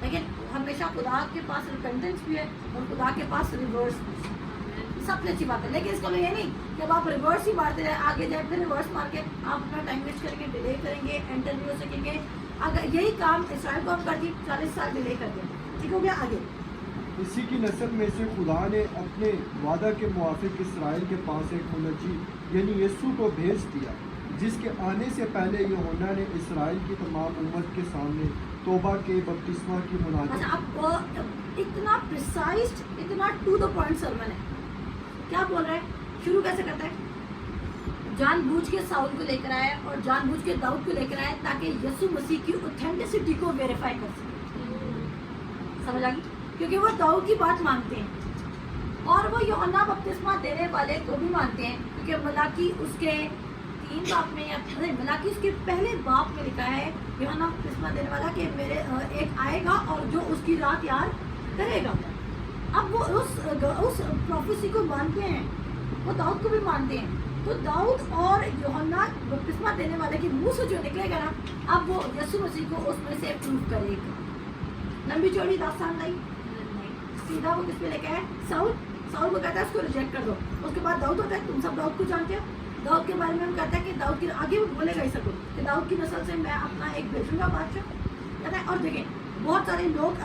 लेकिन हमेशा खुदा के पास रिपेंटेंस भी है और खुदा के पास रिवर्स भी है, सबसे अच्छी बात है। लेकिन इसका ये नहीं कि अब आप रिवर्स ही मारते रहे, आगे जाए फिर रिवर्स मार के आप अपना टाइम वेस्ट करेंगे, डिले करेंगे, एंटर नहीं हो सकेंगे। अगर यही काम इसराइल को हम कर दी, 40 साल डिले कर दिया, ठीक हो गया। आगे
इसी की नस्ल में से खुदा ने अपने वादा के मुआफिक इसराइल के पास एक मुनज्जी यानी यीशु को भेज दिया, जिसके आने से पहले यूहन्ना ने इसराइल की तमाम उम्मत के सामने तौबा के बपतिस्मा की
अच्छा,
मुनाजात।
आप इतना प्रिसाइज, इतना टू द पॉइंट सरमन है। क्या बोल रहा है? शुरू कैसे करता है? जानबूझ के साउल को लेकर आए और जानबूझ के दाऊद को लेकर आए ताकि यीशु मसीह की ऑथेंटिसिटी को वेरीफाई कर सके। समझ आ गई? क्योंकि वो दाऊद की बात मानते हैं और वो यूहन्ना बपतिस्मा देने वाले को भी मानते हैं, क्योंकि मलाकी उसके 3 बाप में या नहीं, मलाकी उसके पहले बाप में लिखा है यूहन्ना बपतिस्मा देने वाला कि मेरे एक आएगा और जो उसकी राह यार करेगा। अब वो उस प्रोफेसी को मानते हैं, वो दाऊद को भी मानते हैं। तो दाऊद और यूहन्ना बपतिस्मा देने वाले के मुंह से जो निकलेगा ना, अब वो यीशु मसीह को उसमें से प्रूव करेगा। लंबी चौड़ी दास्तान नहीं, सीधा वो किस पे लेके आए? साउल को कहता है उसको रिजेक्ट कर दो। उसके बाद दाऊद होता है, तुम सब दाऊद को जानते हो। दाऊद के बारे में हम कहते हैं कि दाऊद की आगे वो बोलेगा ही सबको कि दाऊद की नस्ल से मैं अपना एक भेजूंगा बादशाह, कहता है। और देखें बहुत सारे लोग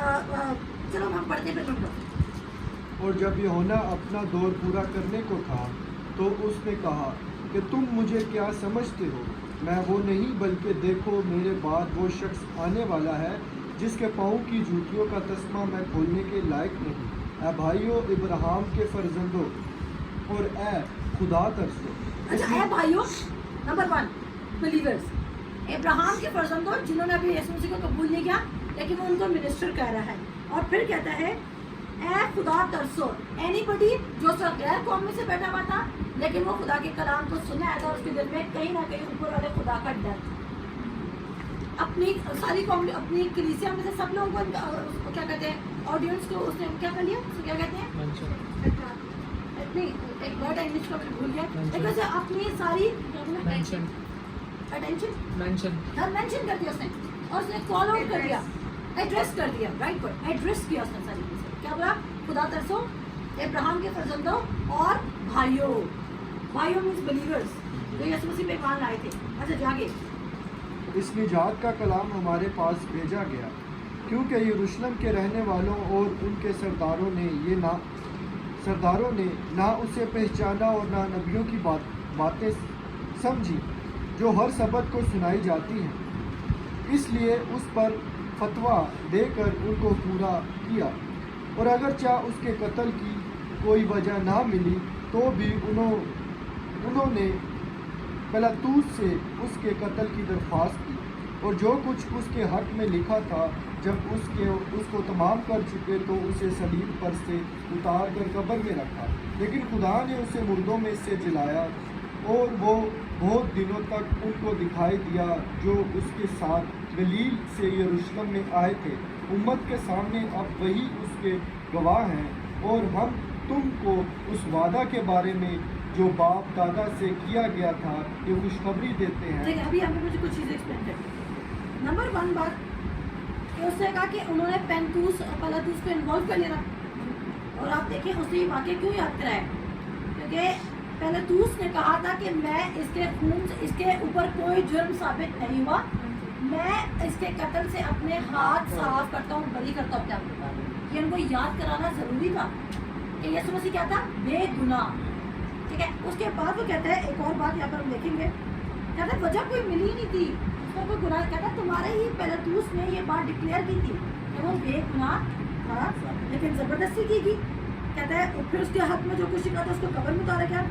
चलो हम पढ़ते हैं।
और जब यूहन्ना अपना दौर पूरा करने को था तो उसने कहा कि तुम मुझे क्या समझते हो? मैं वो नहीं, बल्कि देखो मेरे बाद वो शख्स आने वाला है जिसके पाँव की जूतियों का तस्मा मैं खोलने के लायक नहीं। ऐ भाइयों इब्राहिम के फर्जंदों और ऐ खुदा तरसो।
अच्छा, ऐ भाइयों, नंबर 1 बिलीवर्स, इब्राहिम के फर्जंदों जिन्होंने अभी यीशु मसीह को कबूल नहीं किया लेकिन वो उनको मिनिस्टर कह रहा है। और फिर कहता है ऐ खुदा तरसो, एनीबडी जो गैर कौम में से बैठा हुआ था लेकिन वो खुदा के कलाम को सुनने आया था, उसके दिल में कहीं ना कहीं ऊपर वाले खुदा का डर था। अपनी सारी कौम, अपनी कलीसिया में से सब लोगों को क्या कहते हैं, ऑडियंस को उसने क्या कर लिया, उसको क्या कहते हैं, नहीं एक वर्ड इंग्लिश का भूल गया, लेकिन वैसे अपनी सारी अटेंशन मेंशन कर दिया उसने और उसने कॉल आउट कर दिया, एड्रेस कर दिया, राइट वर्ड, एड्रेस किया उसने सारी चीजें। क्या बोला? खुदा तरसो, इब्राहिम के फर्जंदों और भाइयों। भाइयों मीन्स बिलीवर्स जो यीशु मसीह पे ईमान लाए थे। अच्छा जागे,
इस निजात का कलाम हमारे पास भेजा गया क्योंकि यरूशलेम के रहने वालों और उनके सरदारों ने ना उसे पहचाना और ना नबियों की बातें समझी जो हर सबत को सुनाई जाती हैं। इसलिए उस पर फतवा देकर उनको पूरा किया और अगरचा उसके कत्ल की कोई वजह ना मिली तो भी उन्होंने पिलातूस से उसके कत्ल की दरख्वास्त की और जो कुछ उसके हक में लिखा था जब उसको तमाम कर चुके तो उसे सलीब पर से उतार कर कब्र में रखा। लेकिन खुदा ने उसे मुर्दों में से जिलाया और वो बहुत दिनों तक उनको दिखाई दिया जो उसके साथ गलील से यरूशलेम में आए थे। उम्मत के सामने अब वही उसके गवाह हैं और हम तुमको उस वादा के बारे में जो बाप दादा से किया गया था ये खुशखबरी देते हैं।
देखिए अभी हमें मुझे कुछ चीज़ें एक्सप्लेन कर। नंबर 1 बात कि उसने कहा कि उन्होंने पिलातूस को इन्वॉल्व कर लिया और आप देखें उसने ये वाक्य क्यों याद कराया, क्योंकि पिलातूस ने कहा था कि मैं इसके खून से इसके ऊपर कोई जुर्म साबित नहीं हुआ, मैं इसके कत्ल से अपने हाथ साफ करता हूँ, बरी करता हूँ। क्या ये उनको याद कराना ज़रूरी था कि यीशु मसीह क्या था, बेगुनाह। ठीक है, उसके बाद वो कहता है एक और बात यहाँ पर हम देखेंगे, कहता है वजह कोई मिली नहीं थी, उसका कोई गुनाह, कहता है तुम्हारे ही पिलातूस ने ये बात डिक्लेयर की थी कि वो बेगुनाह था लेकिन ज़बरदस्ती की गई। कहता है फिर उसके हाथ में जो कुछ लिखा था उसको कब्र में उतारा गया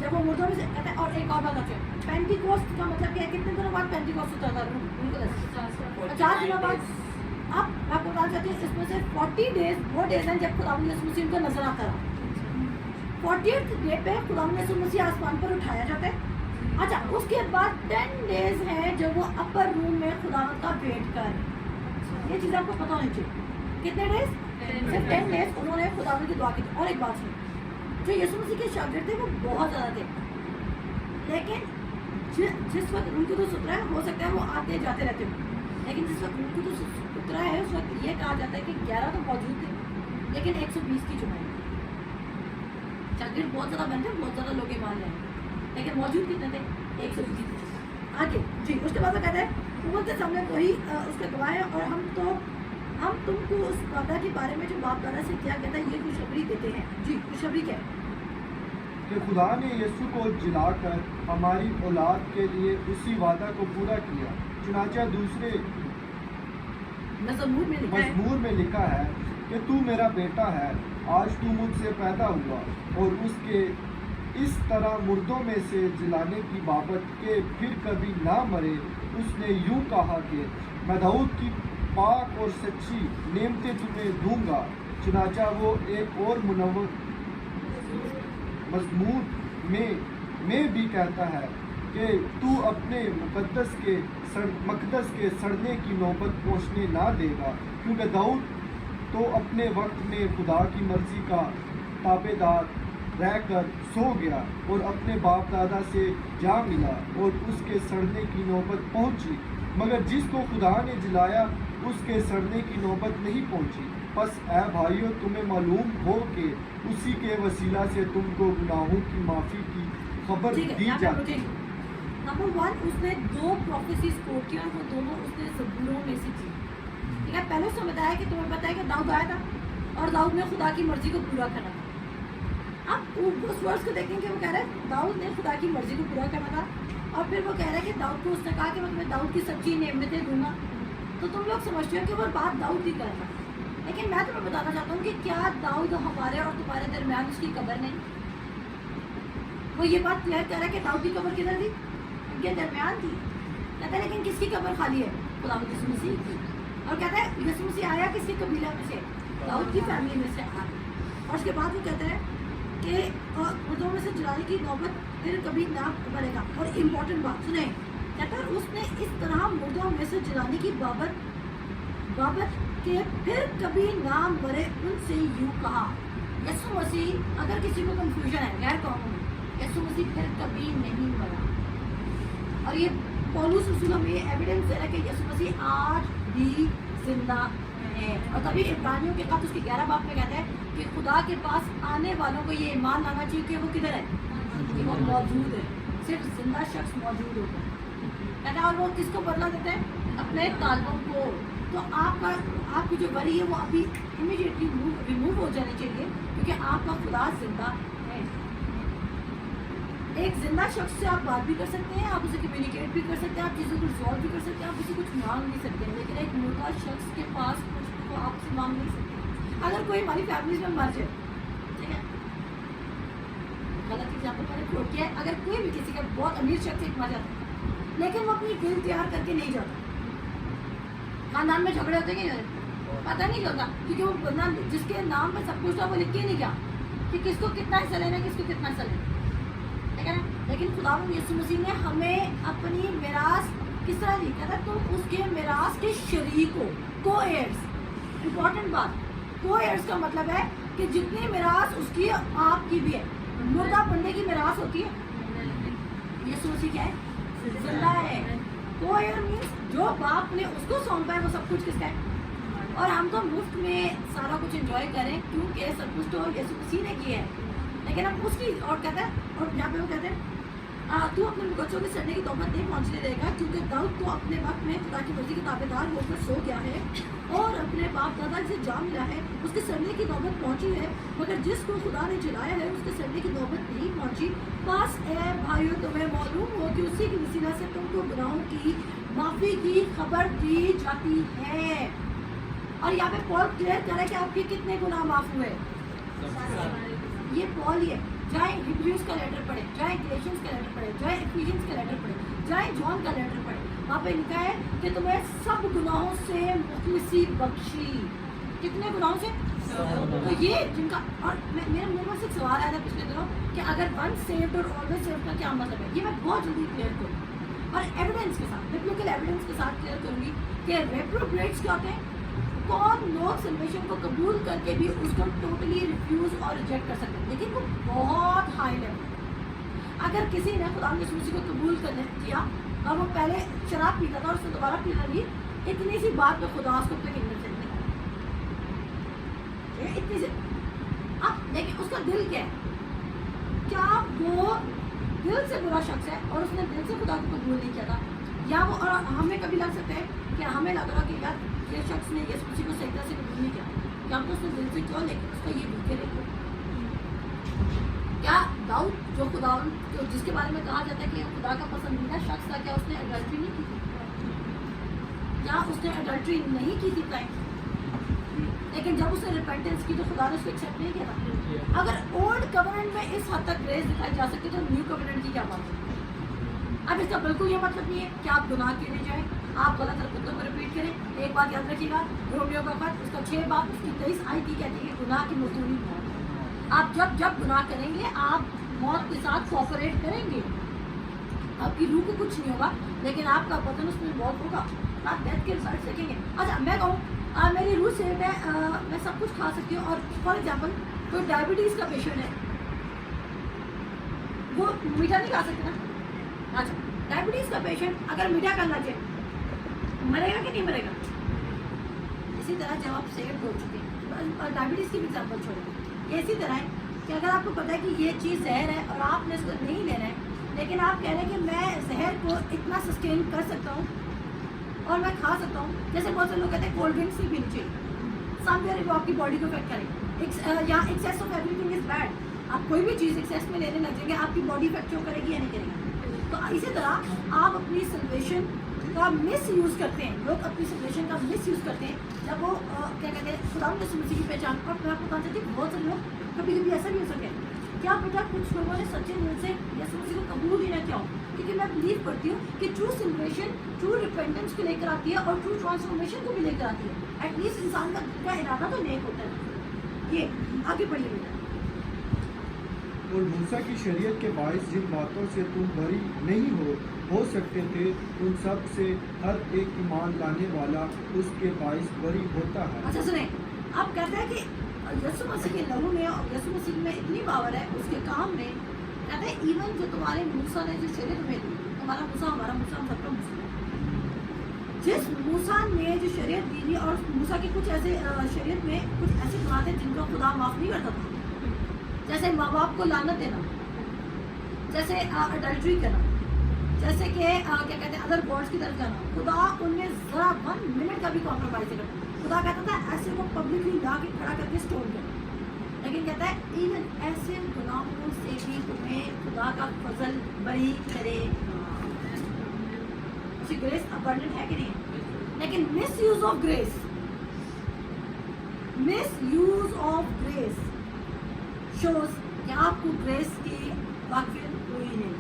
जब वो मुर्दों में से। कहता है और एक और बात है, पेंटिकोस्ट का मतलब क्या है, कितने दिनों बाद पेंटिकोस्ट होता था? 50 दिनों बाद। अब मैं आपको बताना चाहती हूँ इसमें से 40 डेज वो डेज हैं जब खुदा यीशु मसीह उनको नजर आता रहा। 40th डे पे खुदा यीशु मसीह आसमान पर उठाया जाता है। अच्छा, उसके बाद 10 डेज हैं जब वो अपर रूम में खुदा का वेट कर, ये चीज़ आपको पता होनी चाहिए। कितने डेज? सिर्फ 10 डेज उन्होंने खुदा की दुआ की थी। और एक बात सुनो, जो यीशु मसीह के शागिर्द थे वो बहुत ज़्यादा थे, लेकिन जिस वक्त उनको तो उतरा है, हो सकता है वो आते जाते रहते हो, लेकिन जिस वक्त उनको तो उतरा है उस वक्त ये कहा जाता है कि 11 तो मौजूद थे लेकिन 120 की जुबान। शागिर्द बहुत ज़्यादा बनते, बहुत ज़्यादा लोग मान रहे हैं, लेकिन मौजूद कितने थे? 120। आगे जी, उसके बाद वो कहते हैं उम्मत के सामने वही उसके गवाह है और हम तो ہم تم کو اس وعدہ کے بارے میں جو باپ دادا سے کیا کہتا ہے یہ خوشخبری دیتے ہیں. جی خوشخبری کیا ہے؟
کہ خدا نے یسوع کو جلا کر ہماری اولاد کے لیے اسی وعدہ کو پورا کیا. چنانچہ دوسرے مزمور میں لکھا ہے کہ تو میرا بیٹا ہے، آج تو مجھ سے پیدا ہوا. اور اس کے اس طرح مردوں میں سے جلانے کی بابت کہ پھر کبھی نہ مرے، اس نے یوں کہا کہ میں داؤد کی پاک اور سچی نعمتیں تمہیں دوں گا. چنانچہ وہ ایک اور منور مزمور میں بھی کہتا ہے کہ تو اپنے مقدس کے سڑنے کی نوبت پہنچنے نہ دے گا، کیونکہ داؤد تو اپنے وقت میں خدا کی مرضی کا تابع دار رہ کر سو گیا اور اپنے باپ دادا سے جا ملا اور اس کے سڑنے کی نوبت پہنچی، مگر جس کو خدا نے جلایا اس کے سڑنے کی نوبت نہیں پہنچی. بس اے بھائیو تمہیں معلوم ہو کہ اسی کے وسیلہ سے تم کو گناہوں کی معافی کی خبر دی جاتی ہے.
نمبر 1 اس نے 2 پروفیسیز کوٹ کیا اور وہ دونوں اس نے زبوروں میں سے کی. ٹھیک ہے، پہلے اس نے بتایا کہ تمہیں پتہ ہے کہ داؤد آیا تھا اور داؤد نے خدا کی مرضی کو پورا کرنا تھا. اب اس ورس کو دیکھیں کہ وہ کہہ رہا ہے داؤد نے خدا کی مرضی کو پورا کرنا تھا، اور پھر وہ کہہ رہا ہے کہ داؤد کو اس نے کہا کہ میں تمہیں داؤد کی سچی نعمتیں دوں گا. تو تم لوگ سمجھتے ہو کہ وہ بات داؤد ہی کر رہا ہے، لیکن میں تمہیں بتانا چاہتا ہوں کہ کیا داؤد ہمارے اور تمہارے درمیان اس کی قبر نہیں؟ وہ یہ بات کلیئر کر رہا ہے کہ داؤد کی قبر کدھر تھی؟ ان کے درمیان تھی. کہتا ہے لیکن کس کی قبر خالی ہے؟ خدا یسوع مسیح کی. اور کہتا ہے یسوع مسیح آیا کس کے قبیلہ میں سے؟ داؤد کی فیملی میں سے آیا. اور اس کے بعد وہ کہتا ہے کہ مردوں میں سے جلانے کی نوبت پھر کبھی نہ بڑھے گا. اور امپورٹنٹ بات سنیں، کہتا ہے اس نے اس طرح مردوں میں سے جلانے کی بابت کہ پھر کبھی نہ مرے ان سے یوں کہا. یسوع مسیح، اگر کسی کو کنفیوژن ہے غیر قوموں میں، یسوع مسیح پھر کبھی نہیں مرا. اور یہ پولس رسول ہمیں یہ ایویڈنس دے رہا ہے کہ یسوع مسیح آج بھی زندہ ہے. اور تبھی عبرانیوں کے خط اس کے 11 باب میں کہتا ہے کہ خدا کے پاس آنے والوں کو یہ ایمان لانا چاہیے کہ وہ کدھر ہے، کہ وہ موجود ہے. صرف زندہ شخص موجود ہوتا ہے. کہتا ہے اور وہ کس کو بدلا دیتے ہیں؟ اپنے طالبوں کو. تو آپ کی جو وری ہے وہ ابھی امیڈیٹلی ریموو ہو جانی چاہیے، کیونکہ آپ کا خدا زندہ ہے. ایک زندہ شخص سے آپ بات بھی کر سکتے ہیں، آپ اسے کمیونیکیٹ بھی کر سکتے ہیں، آپ چیزوں کو ریزالو بھی کر سکتے ہیں، آپ اسے کچھ مانگ بھی سکتے ہیں. لیکن ایک مردہ شخص کے پاس کچھ کو آپ سے مانگ نہیں سکتے. اگر کوئی ہماری فیملیز میں مر جائے، ٹھیک ہے، غلط ایگزامپل میں نے کوٹ کیا ہے، اگر کوئی بھی کسی کا بہت امیر شخص ایک مر جاتا ہے لیکن وہ اپنی دل تیار کر کے نہیں جاتا، خاندان میں جھگڑے ہوتے ہیں کہ پتہ نہیں چلتا، کیونکہ وہ بندہ جس کے نام پہ سب کچھ تھا وہ لکھ کے نہیں گیا کہ کس کو کتنا حصہ لینا ہے، کس کو کتنا حصہ لینا ہے، ٹھیک ہے نا. لیکن خدا یسوع مسیح نے ہمیں اپنی میراث کس طرح دی؟ کہتا ہے تم اس کے میراث کے شریک ہو، کو ایئرس. امپورٹنٹ بات، کو ایئرس کا مطلب ہے کہ جتنی میراث اس کی آپ کی بھی ہے. مردہ بندے کی میراث ہوتی ہے، یسوع مسیح کیا ہے؟ زندہ ہے. کو ایئر مینس جو باپ نے اس کو سونپا ہے وہ سب کچھ کس کا ہے، اور ہم تو مفت میں سارا کچھ انجوائے کریں کیونکہ سب کچھ تو یسوع مسیح نے کیا ہے. لیکن اب اس کی اور کہتا ہے، اور یہاں پہ وہ کہتے ہیں تو اپنے بچوں کے سڑنے کی نوبت نہیں پہنچنے دے گا، کیونکہ داؤد تو اپنے وقت میں خدا کی مرضی کے تابع دار ہو کر سو گیا ہے اور اپنے باپ دادا سے جا ملا ہے. اس کے سڑنے کی نوبت پہنچی ہے، مگر جس کو خدا نے جلایا ہے اس کے سڑنے کی نوبت نہیں پہنچی. بس اے بھائیو تمہیں معلوم ہو کہ اسی کی وسیلہ سے تم کو گناہوں کی معافی کی خبر دی جاتی ہے. اور یہاں پہ پال کلیئر کرے کہ آپ کے کتنے گناہ معاف ہوئے. یہ پال ہی ہے. جائیں ہبریوز کا لیٹر پڑھیں، جائیں گلیشینز کا لیٹر پڑھیں، جائیں ایفیشینز کا لیٹر پڑھیں، جائیں جان کا لیٹر پڑھیں. وہاں پہ لکھا ہے کہ تمہیں سب گناہوں سے مخلصی بخشی. کتنے گناہوں سے؟ تو یہ جن کا، اور میرے منہ میں سے ایک سوال آیا تھا پچھلے دنوں کہ اگر ون سیوڈ اور آلویز سیوڈ کا کیا مطلب ہے. یہ میں بہت جلدی کلیئر کروں اور ایویڈنس کے ساتھ، ببلیکل ایویڈنس کے ساتھ کلیئر کروں گی کہ ریپروبریٹس کیا ہوتے ہیں. کون لوگ سلویشن کو قبول کر کے بھی اس کو ٹوٹلی ریفیوز اور ریجیکٹ کر سکتے ہیں، لیکن وہ بہت ہائی لیول. اگر کسی نے خدا یسوع مسیح کو قبول کیا اور وہ پہلے شراب پیتا تھا اور اس نے دوبارہ پینا لی، اتنی سی بات پہ خدا اس کو اپنے کingdom سے نکالے، اتنی سی. اب لیکن اس کا دل کیا ہے؟ کیا وہ دل سے برا شخص ہے اور اس نے دل سے خدا کو قبول نہیں کیا تھا؟ یا وہ، اور ہمیں کبھی لگ سکتا ہے کہ ہمیں لگ رہا کہ یار जिस शख्स ने यीशु मसीह को सही तरह से कबूल नहीं किया, क्या हम तो उसने दिल से क्यों, लेकिन उसका ये भूखे रहे? क्या दाऊद जो खुदा जिसके बारे में कहा जाता है कि खुदा का पसंदीदा शख्स था, क्या उसने एडल्ट्री नहीं की थी? क्या उसने एडल्ट्री नहीं की थी टाइम? लेकिन जब उसने रिपेंटेंस की तो खुदा ने उसको एक्सेप्ट नहीं किया था। अगर ओल्ड कवेनेंट में इस हद तक ग्रेस दिखाई जा सकती तो न्यू कवेनेंट की क्या बात है? अब इसका बिल्कुल ये मतलब नहीं है कि आप गुनाह किए जाए, आप गलत हरकतों को रिपीट करें। एक बात याद रखिएगा, रोमियो का खत उसका 6 बात उसकी 23 आयत ही कहती है गुनाह की मजदूरी मौत। आप जब जब गुनाह करेंगे आप मौत के साथ कोऑपरेट करेंगे। आपकी रूह को कुछ नहीं होगा, लेकिन आपका बदन उसमें मौत होगा, आप डेथ के रिजल्ट देखेंगे। अच्छा मैं कहूँ मेरी रूह से मैं सब कुछ खा सकती हूँ, और फॉर एग्जाम्पल कोई डायबिटीज़ का पेशेंट है, वो मीठा नहीं खा सकते ना। अच्छा डायबिटीज़ का पेशेंट अगर मीठा करना चाहिए मरेगा कि नहीं मरेगा? इसी तरह जब आप सेव हो चुके हैं, डायबिटीज़ की भी एग्जाम्पल छोड़ेंगे, इसी तरह है कि अगर आपको पता है कि ये चीज़ जहर है और आपने इसको नहीं लेना है, लेकिन आप कह रहे हैं कि मैं जहर को इतना सस्टेन कर सकता हूँ और मैं खा सकता हूँ। जैसे बहुत से लोग कहते हैं कोल्ड ड्रिंक्स नहीं पीनी चाहिए, समवेयर वो आपकी बॉडी को इफेक्ट करेगी, या excess of everything is bad. आप कोई भी चीज़ एक्सेस में लेने लग जाएंगे, आपकी बॉडी इफेक्ट जो करेगी या नहीं करेगी। तो इसी तरह आप अपनी सल्वेशन का मिस यूज़ करते हैं, लोग अपनी सल्वेशन का मिस यूज़ करते हैं जब वो क्या कहते हैं खुदा यीशु मसीह की पहचान। और मैं आपको बताना चाहती हूँ बहुत सारे लोग कभी कभी ऐसा भी हो सके क्या बेटा कुछ लोगों ने सच्चे दिल से यीशु मसीह को कबूल ही ना किया हो, क्योंकि मैं बिलीव करती हूँ कि ट्रू सल्वेशन ट्रू रिपेंटेंस को लेकर आती है और ट्रू ट्रांसफॉर्मेशन को भी लेकर आती है। एटलीस्ट इंसान का इरादा तो नेक होता है। ये आगे बढ़िए बेटा।
और मूसा की शरीयत के बायस जिन बातों से तुम बरी नहीं हो सकते थे, उन सब से हर एक ईमान लाने वाला उसके बायस बरी होता है।
अच्छा सुने, आप कहते हैं कि यीशु मसीह के लहू में और यीशु मसीह में इतनी पावर है उसके काम में, कहते हैं इवन जो तुम्हारे मूसा ने जो शरीयत में दी, तुम्हारा मूसा हमारा मूसा हम सबका मूसा, जिस मूसा ने जो शरीयत दी थी, और मूसा के कुछ ऐसे शरीयत में कुछ ऐसे गुनाह थे जिनको खुदा माफ़ नहीं करता था, जैसे माँ बाप को लानत देना, जैसे अडल्ट्री करना, जैसे कि क्या कहते हैं अदर गॉड्स की तरफ जाना। खुदा उनमें ज़रा 1 मिनट का भी कॉम्प्रोमाइज़ नहीं करता। खुदा कहता था ऐसे को पब्लिकली ला के खड़ा करके स्टोन कर, लेकिन कहता है इवन ऐसे गुनाहों से भी तुम्हें खुदा का फजल बरी करेगा। ग्रेस अबंडेंट है कि नहीं? लेकिन miss use of grace, miss use of grace shows कि आपको ग्रेस की वाकफियत हुई नहीं।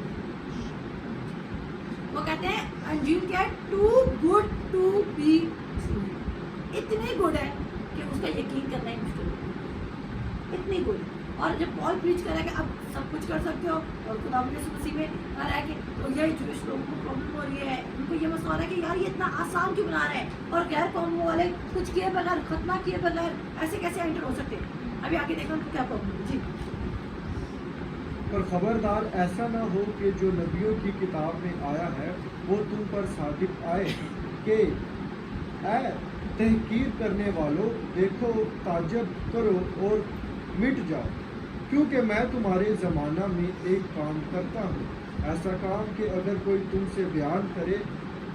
वो कहते हैं अंजील क्या है? Too good to be true, इतनी गुड है कि उसका यकीन करना ही मुश्किल है, इतनी गुड। और जब पॉल प्रीच कर रहा है कि आप सब कुछ कर सकते हो और खुदा यीशु मसीह में आ रहा है कि तो यही जूइश लोगों को प्रॉब्लम हो रही है, उनको ये मसला हो रहा है कि यार ये इतना आसान क्यों बना रहे हैं और गैर कौमों वाले कुछ किए बगैर खतना किए बगैर ऐसे कैसे एंटर हो सकते हैं। अभी आगे देखना उनको क्या प्रॉब्लम है जी।
पर खबरदार ऐसा ना हो कि जो नबियों की किताब में आया है वो तुम पर साबित आए कि ऐ तहकीर करने वालों देखो ताज्जुब करो और मिट जाओ, क्योंकि मैं तुम्हारे ज़माना में एक काम करता हूँ, ऐसा काम कि अगर कोई तुमसे बयान करे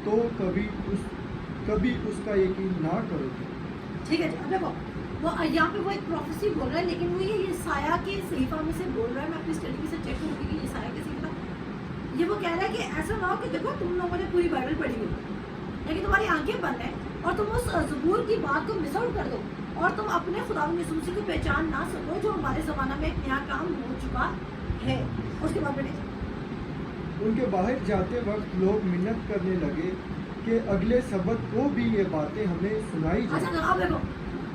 तो कभी उसका यकीन ना करोगे।
ठीक है, अब देखो वो यहाँ पे वो एक प्रोफेसी बोल रहा है, लेकिन वो ये साया के सहीफा में से बोल रहा है। मैं अपनी स्टडी से चेक करूँगी कि ये साया के सहीफा, ये वो कह रहा है कि ऐसा ना हो कि देखो तुम लोगों ने पूरी बाइबल पढ़ी हुई लेकिन तुम्हारी आंखें बंद हैं और तुम उस ज़बूर की बात को मिस आउट कर दो और तुम अपने खुदा यीशु मसीह को पहचान ना सको जो हमारे ज़माना में नया काम हो चुका है। उसके बाद बेटे
उनके बाहर जाते वक्त लोग मिन्नत करने लगे कि अगले सबत को भी ये बातें हमें सुनाई जाए।
अच्छा अब देखो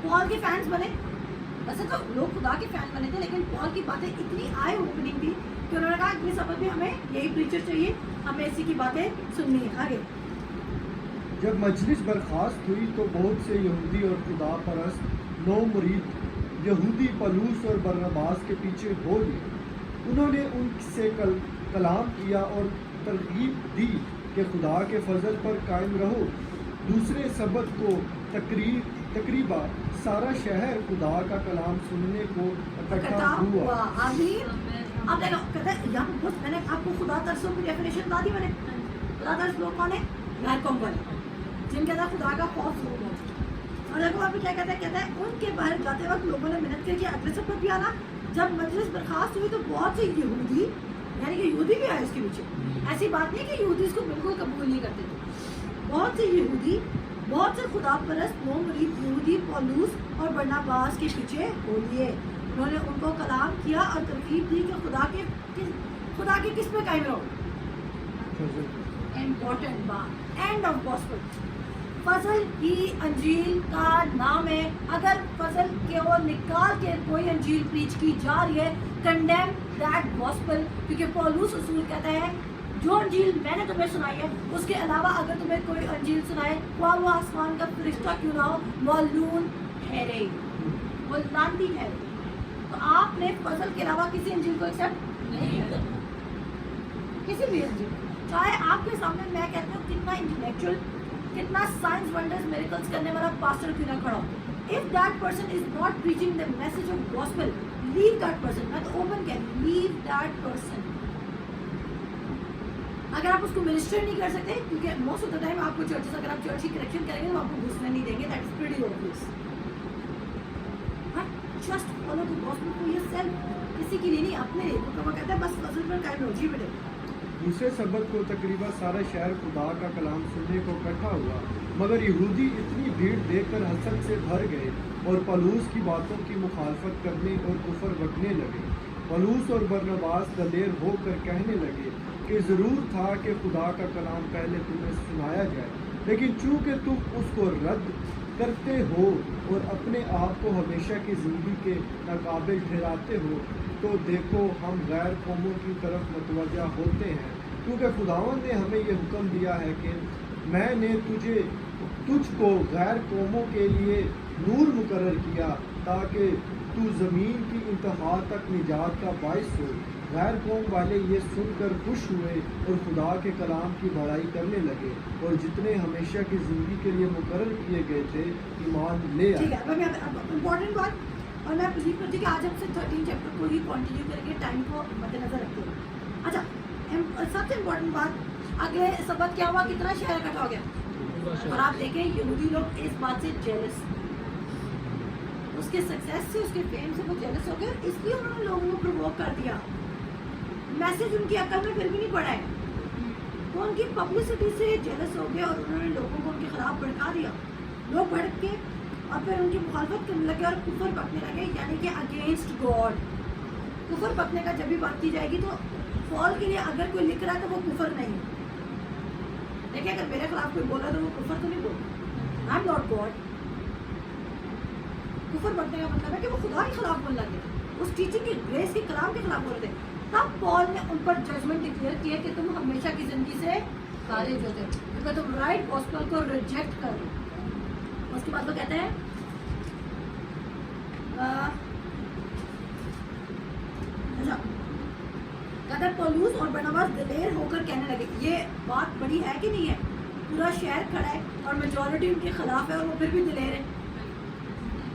पॉल के फैंस बने, वैसे तो लोग खुदा के फैन बने थे, लेकिन पॉल की बातें इतनी आई ओपनिंग थी कि उन्होंने कहा अगले सबत में हमें यही प्रीचर चाहिए, हमें इसी की बातें सुननी है। आगे
जब मजलिस बर्खास्त हुई तो बहुत से यहूदी और खुदा परस्त 9 मुरीद यहूदी पलूस और बरनबास के पीछे हो लिए। उन्होंने उनसे कलाम किया और तरगीब दी कि खुदा के फजल पर कायम रहो। दूसरे सबत को तकरीबा सारा शहर खुदा का कलाम सुनने को इकट्ठा हुआ।
अब देखो कहते हैं यहाँ पे बहुत, मैंने आपको खुदा तरसों की डेफिनेशन बता दी मैंने। खुदा तरस लोग कौन है? गैर कौम वाले जिनके अंदर खुदा का खौफ शुरू हो, اور دیکھو وہاں پہ کیا کہتا ہے ان کے باہر جاتے وقت لوگوں نے محنت کر کے اگلے سبق بھی آنا. جب مجلس برخاست ہوئی تو بہت سے یہودی یعنی کہ یہودی بھی آئے اس کے پیچھے. ایسی بات نہیں کہ یہودی اس کو بالکل قبول نہیں کرتے تھے. بہت سے یہودی بہت سے خدا پرست نو مرید یہودی پولوس اور برناباس کے پیچھے ہو لیے. انہوں نے ان کو کلام کیا اور ترغیب دی کہ خدا کے کس پہ قائم رہو. امپورٹنٹ بات اینڈ آف گاسپل. فضل ہی انجیل کا نام ہے. اگر فضل کو نکال کے کوئی انجیل پریچ کی جا رہی ہے کنڈیم دیٹ گاسپل. کیونکہ پولوس رسول کہتا ہے جو انجیل میں نے تمہیں سنائی ہے اس کے علاوہ اگر تمہیں کوئی انجیل سنائے وہ آسمان کا فرشتہ کیوں نہ ہو مولون ٹھہرے وہ لانتی ٹھہرے. تو آپ نے فضل کے علاوہ کسی انجیل کو ایکسیپٹ نہیں کیا. کسی بھی انجیل چاہے آپ کے سامنے میں کہتی ہوں کتنا انٹلیکچوئل کتنا سائنس ونڈرز میریکلز کرنے والا پاسٹر کیوں نہ کھڑا ہو. If that person is not preaching the message of gospel, leave that person. میں تو اوپن کہتی ہوں leave that person. اگر آپ اس کو منسٹر نہیں کر سکتے کیونکہ موسٹ آف دا ٹائم آپ کو چرچز اگر آپ چرچ کی کریکشن کریں گے تو آپ کو گھسنے نہیں دیں گے. That is pretty obvious. Just follow the gospel for your self. کسی کے لیے نہیں اپنے لیے. وہ کہتا ہے بس فضل پر قائم رہو. جی بیٹے.
دوسرے سبق کو تقریباً سارا شہر خدا کا کلام سننے کو اکٹھا ہوا مگر یہودی اتنی بھیڑ دیکھ کر حسد سے بھر گئے اور پولوس کی باتوں کی مخالفت کرنے اور کفر بکنے لگے. پولوس اور برناباس دلیر ہو کر کہنے لگے کہ ضرور تھا کہ خدا کا کلام پہلے تمہیں سنایا جائے لیکن چونکہ تم اس کو رد کرتے ہو اور اپنے آپ کو ہمیشہ کی زندگی کے ناقابل ٹھہراتے ہو تو دیکھو ہم غیر قوموں کی طرف متوجہ ہوتے ہیں کیونکہ خداوند نے ہمیں یہ حکم دیا ہے کہ میں نے تجھ کو غیر قوموں کے لیے نور مقرر کیا تاکہ تو زمین کی انتہا تک نجات کا باعث ہو. غیر قوم والے یہ سن کر خوش ہوئے اور خدا کے کلام کی بڑائی کرنے لگے اور جتنے ہمیشہ کی زندگی کے لیے مقرر کیے گئے تھے ایمان لے آئے.
امپورٹنٹ بات اور میں بلیو کرتی کہ آج ہم سے 13 چیپٹر کو ہی کنٹینیو کریں گے ٹائم کو مد نظر رکھتے ہوئے. اچھا سب سے امپورٹنٹ بات اگلے سبق کیا ہوا کتنا شہر اکٹھا ہو گیا اور آپ دیکھیں یہودی لوگ اس بات سے جیلس اس کے سکسیس سے اس کے فیم سے وہ جیلس ہو گئے اس لیے انہوں نے لوگوں کو پرووک کر دیا. میسج ان کی عقل میں پھر بھی نہیں پڑا ہے تو ان کی پبلسٹی سے جیلس ہو گئے اور انہوں نے لوگوں کو ان کے خلاف بھڑکا دیا. لوگ بھڑک کے اور پھر ان کی مخالفت کرنے لگے اور کفر بکنے لگے یعنی کہ اگینسٹ گاڈ. کفر بکنے کا جب بھی بات کی جائے گی تو فال کے لیے اگر کوئی لکھ رہا ہے تو وہ کفر نہیں. دیکھیں اگر میرے خلاف کوئی بولا تو وہ کفر تو نہیں بولتا. I am not God. کفر بکنے کا مطلب ہے کہ وہ خدا کے خلاف بولنے لگے اس ٹیچنگ کی گریس کے کلام کے خلاف بول رہے تھے. تب پال نے ان پر ججمنٹ ڈکلیئر کیا کہ تم ہمیشہ کی زندگی سے خارج ہوتے ہو کیونکہ تم رائٹ گاسپل کو ریجیکٹ کر رہے ہو. اس کے بعد وہ کہتے ہیں کہتے پولوس اور برناباس دلیر ہو کر کہنے لگے. یہ بات بڑی ہے کہ نہیں ہے؟ پورا شہر کھڑا ہے اور میجورٹی ان کے خلاف ہے اور وہ پھر بھی دلیر ہے.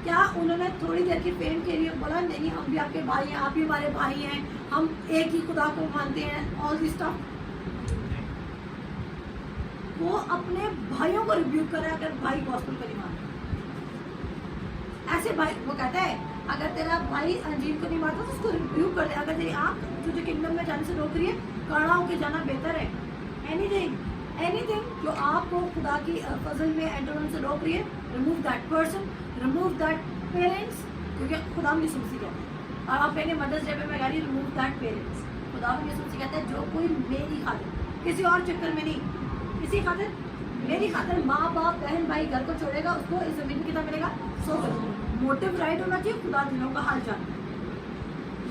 کیا انہوں نے تھوڑی دیر کی فیم کے لیے بولا نہیں ہم بھی آپ کے بھائی ہیں آپ بھی ہمارے بھائی ہیں ہم ایک ہی خدا کو مانتے ہیں آل دس اسٹف. وہ اپنے بھائیوں کو ریبیوک کر رہا ہے اگر بھائی گاسپل کو نہیں مانتے. ایسے بھائی وہ کہتا ہے اگر تیرا بھائی انجیل کو نہیں مانتا تو اس کو ریبیوک کر دے. اگر تیری آنکھ تجھے کنگڈم میں جانے سے روک رہی ہے کڑا ہو کے جانا بہتر ہے. اینی تھنگ جو آپ کو خدا کی فضل میں انٹر ہونے سے روک رہی ہے remove that person remove that parents کیونکہ خدا میں یسوع مسیح کہتا ہے. اور آپ کہیں گے مدرس ڈے پہ میں کہہ رہی ریموو دیٹ پیرنٹس. خدا میں یسوع مسیح کہتا ہے جو کوئی میری خاطر کسی اور چکر میں نہیں کسی خاطر میری خاطر ماں باپ بہن بھائی گھر کو چھوڑے گا اس کو اس زمین کتنا ملے گا 100. موٹو رائٹ ہونا چاہیے خدا دلوں کا حال جاننا.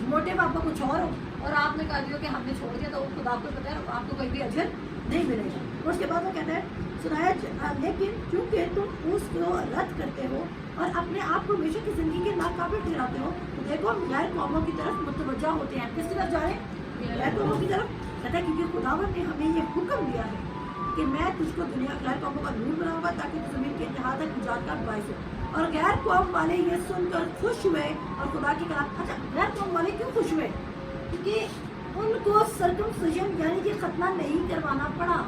موٹو آپ کا کچھ اور ہو اور آپ نے کہا دیا کہ ہم نے چھوڑ دیا تو خدا کو پتہ ہے آپ کو کوئی بھی اجر نہیں ملے گا. اس کے بعد وہ کہتا ہے سنایا لیکن چونکہ تم اس کو رد کرتے ہو اور اپنے آپ کو ہمیشہ کی زندگی کے ناقابل ٹھہراتے ہو تو دیکھو ہم غیر قوموں کی طرف متوجہ ہوتے ہیں. کس طرف جا رہے ہیں؟ غیر قوموں کی طرف. کہتا ہے کیونکہ خداوند نے ہمیں یہ حکم دیا ہے کہ میں تجھ کو دنیا غیر قوموں کا نور بناؤں گا تاکہ تو زمین کے انتہا تک نجات کا باعث ہو. اور غیر قوم والے یہ سن کر خوش ہوئے اور خدا کی کلام. اچھا غیر قوم والے کیوں خوش ہوئے؟ کیونکہ ان کو سرکمسیژن یعنی کہ ختنہ نہیں کروانا پڑا.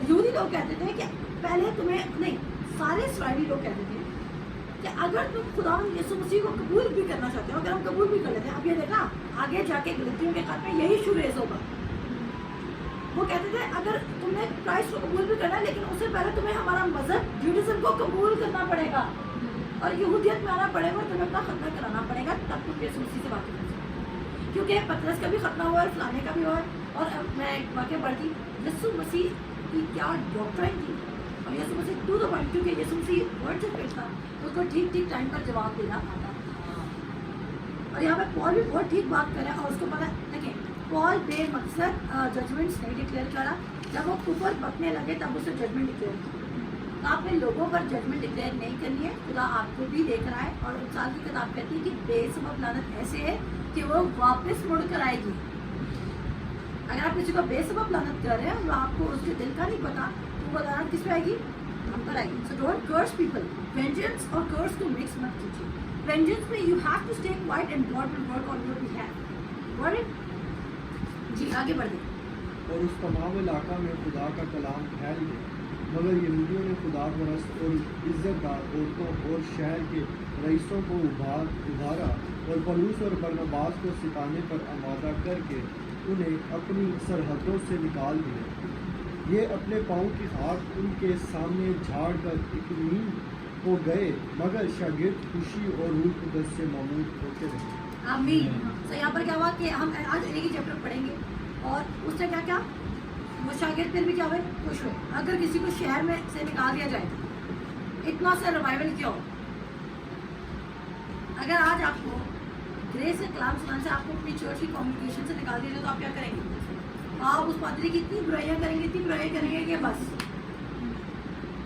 یہودی لوگ کہتے تھے کہ پہلے تمہیں نہیں، سارے اسرائیلی لوگ کہتے تھے کہ اگر تم خداوند یسوع مسیح کو قبول بھی کرنا چاہتے ہو، اگر ہم قبول بھی کر لیتے ہیں، اب یہ دیکھنا آگے جا کے غلطیوں کے خط میں یہی شروع ہوگا. وہ کہتے تھے اگر تم نے کرائسٹ کو قبول بھی کرنا ہے لیکن اس سے پہلے تمہیں ہمارا مذہب جوڈیزم کو قبول کرنا پڑے گا اور یہودیت میں آنا پڑے گا، تمہیں اپنا ختنہ کرانا پڑے گا، تب تم یسوع مسیح سے واقف ہو سکتے. کیونکہ پترس کا بھی ختنہ ہوا ہے، فلانے کا بھی ہوا ہے. اور اب میں ایک واقعہ پڑھتی، یسوع مسیح کی کیا ڈاکٹرائن تھی، اور یسوع مسیح ٹو دا پوائنٹ، کیونکہ یسوع مسیح ورڈ سے پیش تھا تو اس کو ٹھیک ٹھیک ٹائم پر جواب دینا آتا. اور یہاں پہ پال بھی بہت ٹھیک بات کرے اور اس کو پتا دیکھیں پال بے مقصد ججمنٹس نہیں ڈکلیئر کرا. جب وہ کفر بکنے لگے تب اسے ججمنٹ ڈکلیئر کی. تو آپ نے لوگوں پر ججمنٹ ڈکلیئر نہیں کرنی ہے، خدا آپ کو بھی دیکھ رہا ہے. اور مثال کی کتاب کہتی ہے کہ بے سبب لعنت ایسے ہے کہ وہ واپس مڑ کر آئے گی. اگر آپ کسی کو بے سبب لعنت کر رہے ہیں اور آپ کو اس کے دل کا نہیں پتا تو وہ لعنت کس پہ آئے گی؟ ہم پر آئے گی. So don't curse people. Vengeance اور کرس کو مکس مت کیجیے. وینجنس میں you have to stay quiet and God will work on your behalf. Word جی آگے بڑھ دیں.
اور اس تمام علاقہ میں خدا کا کلام پھیل گیا، مگر یہودیوں نے خدا پرست اور عزت دار عورتوں اور شہر کے رئیسوں کو ابھارا اور پولس اور برناباس کو سکھانے پر آمادہ کر کے انہیں اپنی سرحدوں سے نکال دیا. یہ اپنے پاؤں کی خاک ان کے سامنے جھاڑ کر اطمینان ہو گئے، مگر شاگرد خوشی اور روح قدس سے معمور ہوتے رہے.
آمین. تو یہاں پر کیا ہوا کہ ہم آج ایک ہی چیپٹر پڑھیں گے اور اس سے کیا کیا وہ شاگرد پھر بھی کیا ہوئے؟ خوش ہوئے. اگر کسی کو شہر میں سے نکال دیا جائے اتنا سا ریوائول کیا ہو. اگر آج آپ کو گریس سے کلام سنانے سے آپ کو اپنی چرچ کی کمیونیکیشن سے نکال دیا جائے تو آپ کیا کریں گے؟ آپ اس پادری کی اتنی برائیاں کریں گے، اتنی برائیاں کریں گے کہ بس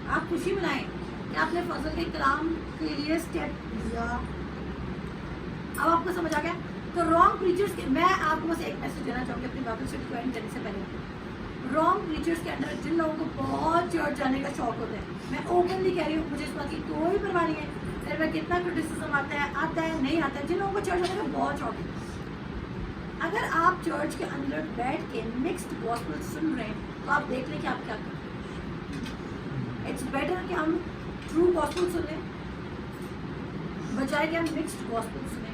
آپ خوشی منائیں کہ آپ نے فضل کے کلام کے لیے اسٹیپ لیا. اب آپ کو سمجھ آ گیا. تو رانگ پریچرس کے میں آپ کو بس ایک میسج دینا چاہوں گی اپنی بائبل اسٹڈی کو اینڈ کرنے سے پہلے. رانگ پریچرس کے اندر جن لوگوں کو بہت چرچ جانے کا شوق ہوتا ہے، میں اوپنلی کہہ رہی ہوں، مجھے اس بات کی کوئی پرواہ نہیں ہے پھر میں کتنا کرٹیسزم آتا ہے نہیں آتا ہے. جن لوگوں کو چرچ جانے کا بہت شوق ہے، اگر آپ چرچ کے اندر بیٹھ کے مکسڈ گاسپل سن رہے ہیں تو آپ دیکھ لیں کہ آپ کیا کریں. اٹس بیٹر کہ ہم ٹرو گاسپل سن لیں بجائے کہ ہم مکسڈ گاسپل سنیں.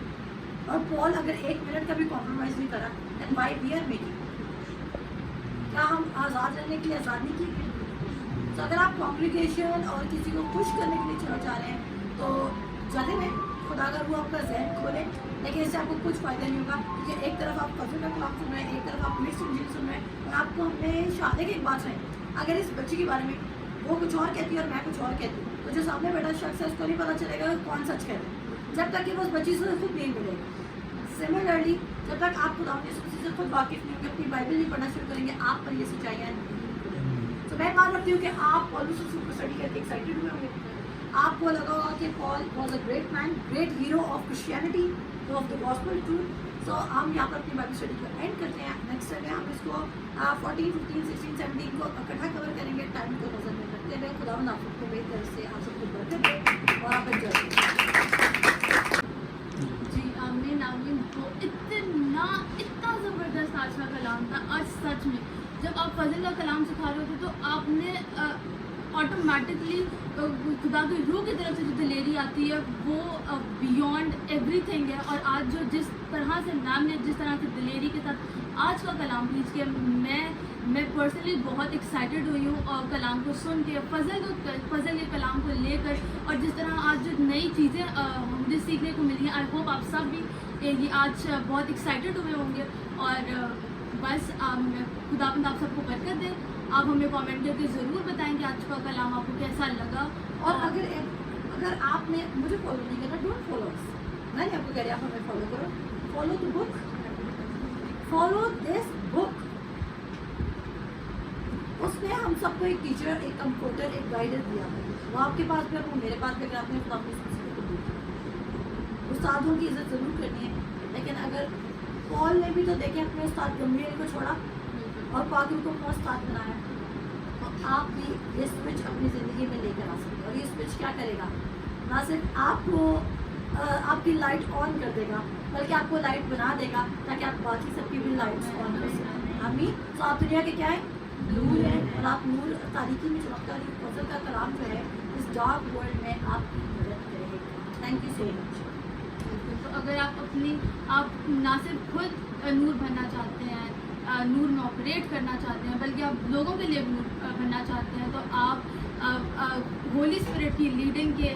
اور پال اگر 1 منٹ کا بھی کمپرومائز نہیں کرا دین وائی وی آر میکنگ. کیا ہم آزاد رہنے کے لیے آزاد نہیں کیے گئے؟ تو اگر آپ کمپلیکیشن اور کسی کو خوش کرنے کے لیے چلا جا رہے ہیں تو چلے میں خدا کا روح آپ کا ذہن کھولے، لیکن اس سے آپ کو کچھ فائدہ نہیں ہوگا. کیونکہ ایک طرف آپ فضل کا کلام سن رہے ہیں، ایک طرف آپ مکس انجیل سن رہے ہیں. اور آپ کو ہمیشہ دیکھیں ایک بات ہے، اگر اس بچے کے بارے میں وہ کچھ اور کہتی ہے اور میں کچھ اور کہتی ہوں تو جو سامنے بیٹھا شخص ہے اس کو نہیں پتا چلے گا کون سچ کہتے ہیں جب تک کہ وہ اس بچی سے خود نہیں ملے گا. سملرلی جب تک آپ خدا اپنے سے خود واقف نہیں ہوں گے، اپنی بائبل نہیں پڑھنا شروع کریں گے، آپ پر یہ سچائیاں نہیں. تو میں مان رکھتی ہوں کہ آپ پالوس کو اسٹڈی کر کے ایکسائٹیڈ ہوئے ہوں گے. آپ کو لگا ہوگا کہ Paul was a great man, great hero of Christianity, of the gospel truth. So ہم یہاں پر اپنی بائبل اسٹڈی کو اینڈ کرتے ہیں. نیکسٹ ٹائم ہم اس کو 14, 15, 16, 17 کو اکٹھا کور کریں گے. ٹائم کو نظر میں رکھتے ہوئے خداوند آپ سب کو بہتر سے آپ سب کو برکت دے اور آپ انجوائے کریں.
جی آمین آمین. تو اتنا زبردست آج کا کلام تھا. آج سچ میں جب آپ فضل کا کلام سکھا رہے تھے تو آپ نے آٹومیٹکلی خدا کی روح کی طرف سے جو دلیری آتی ہے وہ بیونڈ ایوری تھنگ ہے. اور آج جو جس طرح سے میم نے جس طرح سے دلیری کے ساتھ آج کا کلام پیش کیا، میں پرسنلی بہت ایکسائٹیڈ ہوئی ہوں اور کلام کو سن کے فضل کے کلام کو لے کر. اور جس طرح آج جو نئی چیزیں مجھے سیکھنے کو ملی ہیں، آئی ہوپ آپ سب بھی یہ آج بہت ایکسائٹیڈ ہوئے ہوں گے. اور بس خدا بند آپ سب کو برکت دے. آپ ہمیں کامنٹ کر کے ضرور بتائیں کہ آج کا کلام آپ کو کیسا لگا.
اور اگر آپ نے مجھے فالو نہیں کرنا، ڈونٹ فالو اس. میں نے آپ کو کہہ رہی آپ ہمیں فالو کرو. Follow the book, follow this بک. اس نے ہم سب کو ایک ٹیچر، ایک کمفورٹر، ایک گائیڈر دیا ہے. وہ آپ کے پاس بھی ہے، وہ میرے پاس بھی. اگر آپ نے خدا کو استادوں کی عزت ضرور کرنی ہے، لیکن اگر پال نے بھی تو دیکھیں اپنے استاد گملیل کو چھوڑا اور پاگل کو اپنا استاد بنایا، تو آپ بھی یہ سوئچ اپنی زندگی میں لے کر آ سکتے. اور یہ سوئچ کیا کرے گا؟ نہ صرف آپ کو آپ کی لائٹ آن کر دے گا، بلکہ آپ کو لائٹ بنا دے گا تاکہ آپ باقی سب کی بھی لائٹس آن کر سکیں. آمین. تو آپ دنیا کے کیا ہیں؟ नूर है और आप नूर तारीकी में चमकदारी फजल का कलाम जो है इस डार्क वर्ल्ड में आपकी मदद करेगा. Thank you so much.
तो अगर आप ना सिर्फ खुद नूर बनना चाहते हैं, नूर में ऑपरेट करना चाहते हैं, बल्कि आप लोगों के लिए नूर बनना चाहते हैं, तो आप होली स्पिरिट की लीडिंग के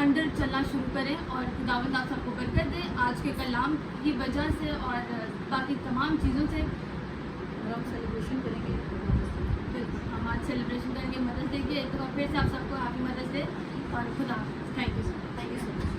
अंडर चलना शुरू करें और खुदावंद आप सबको बरकत दें. आज के कलाम की वजह से और बाकी तमाम चीज़ों से
और हम सेलिब्रेशन करेंगे.
हम आज सेलिब्रेशन करेंगे मदर्स डे की. एक बार फिर से आप सबको हैप्पी मदर्स डे और खुदा. Thank you so much.
Thank you so much.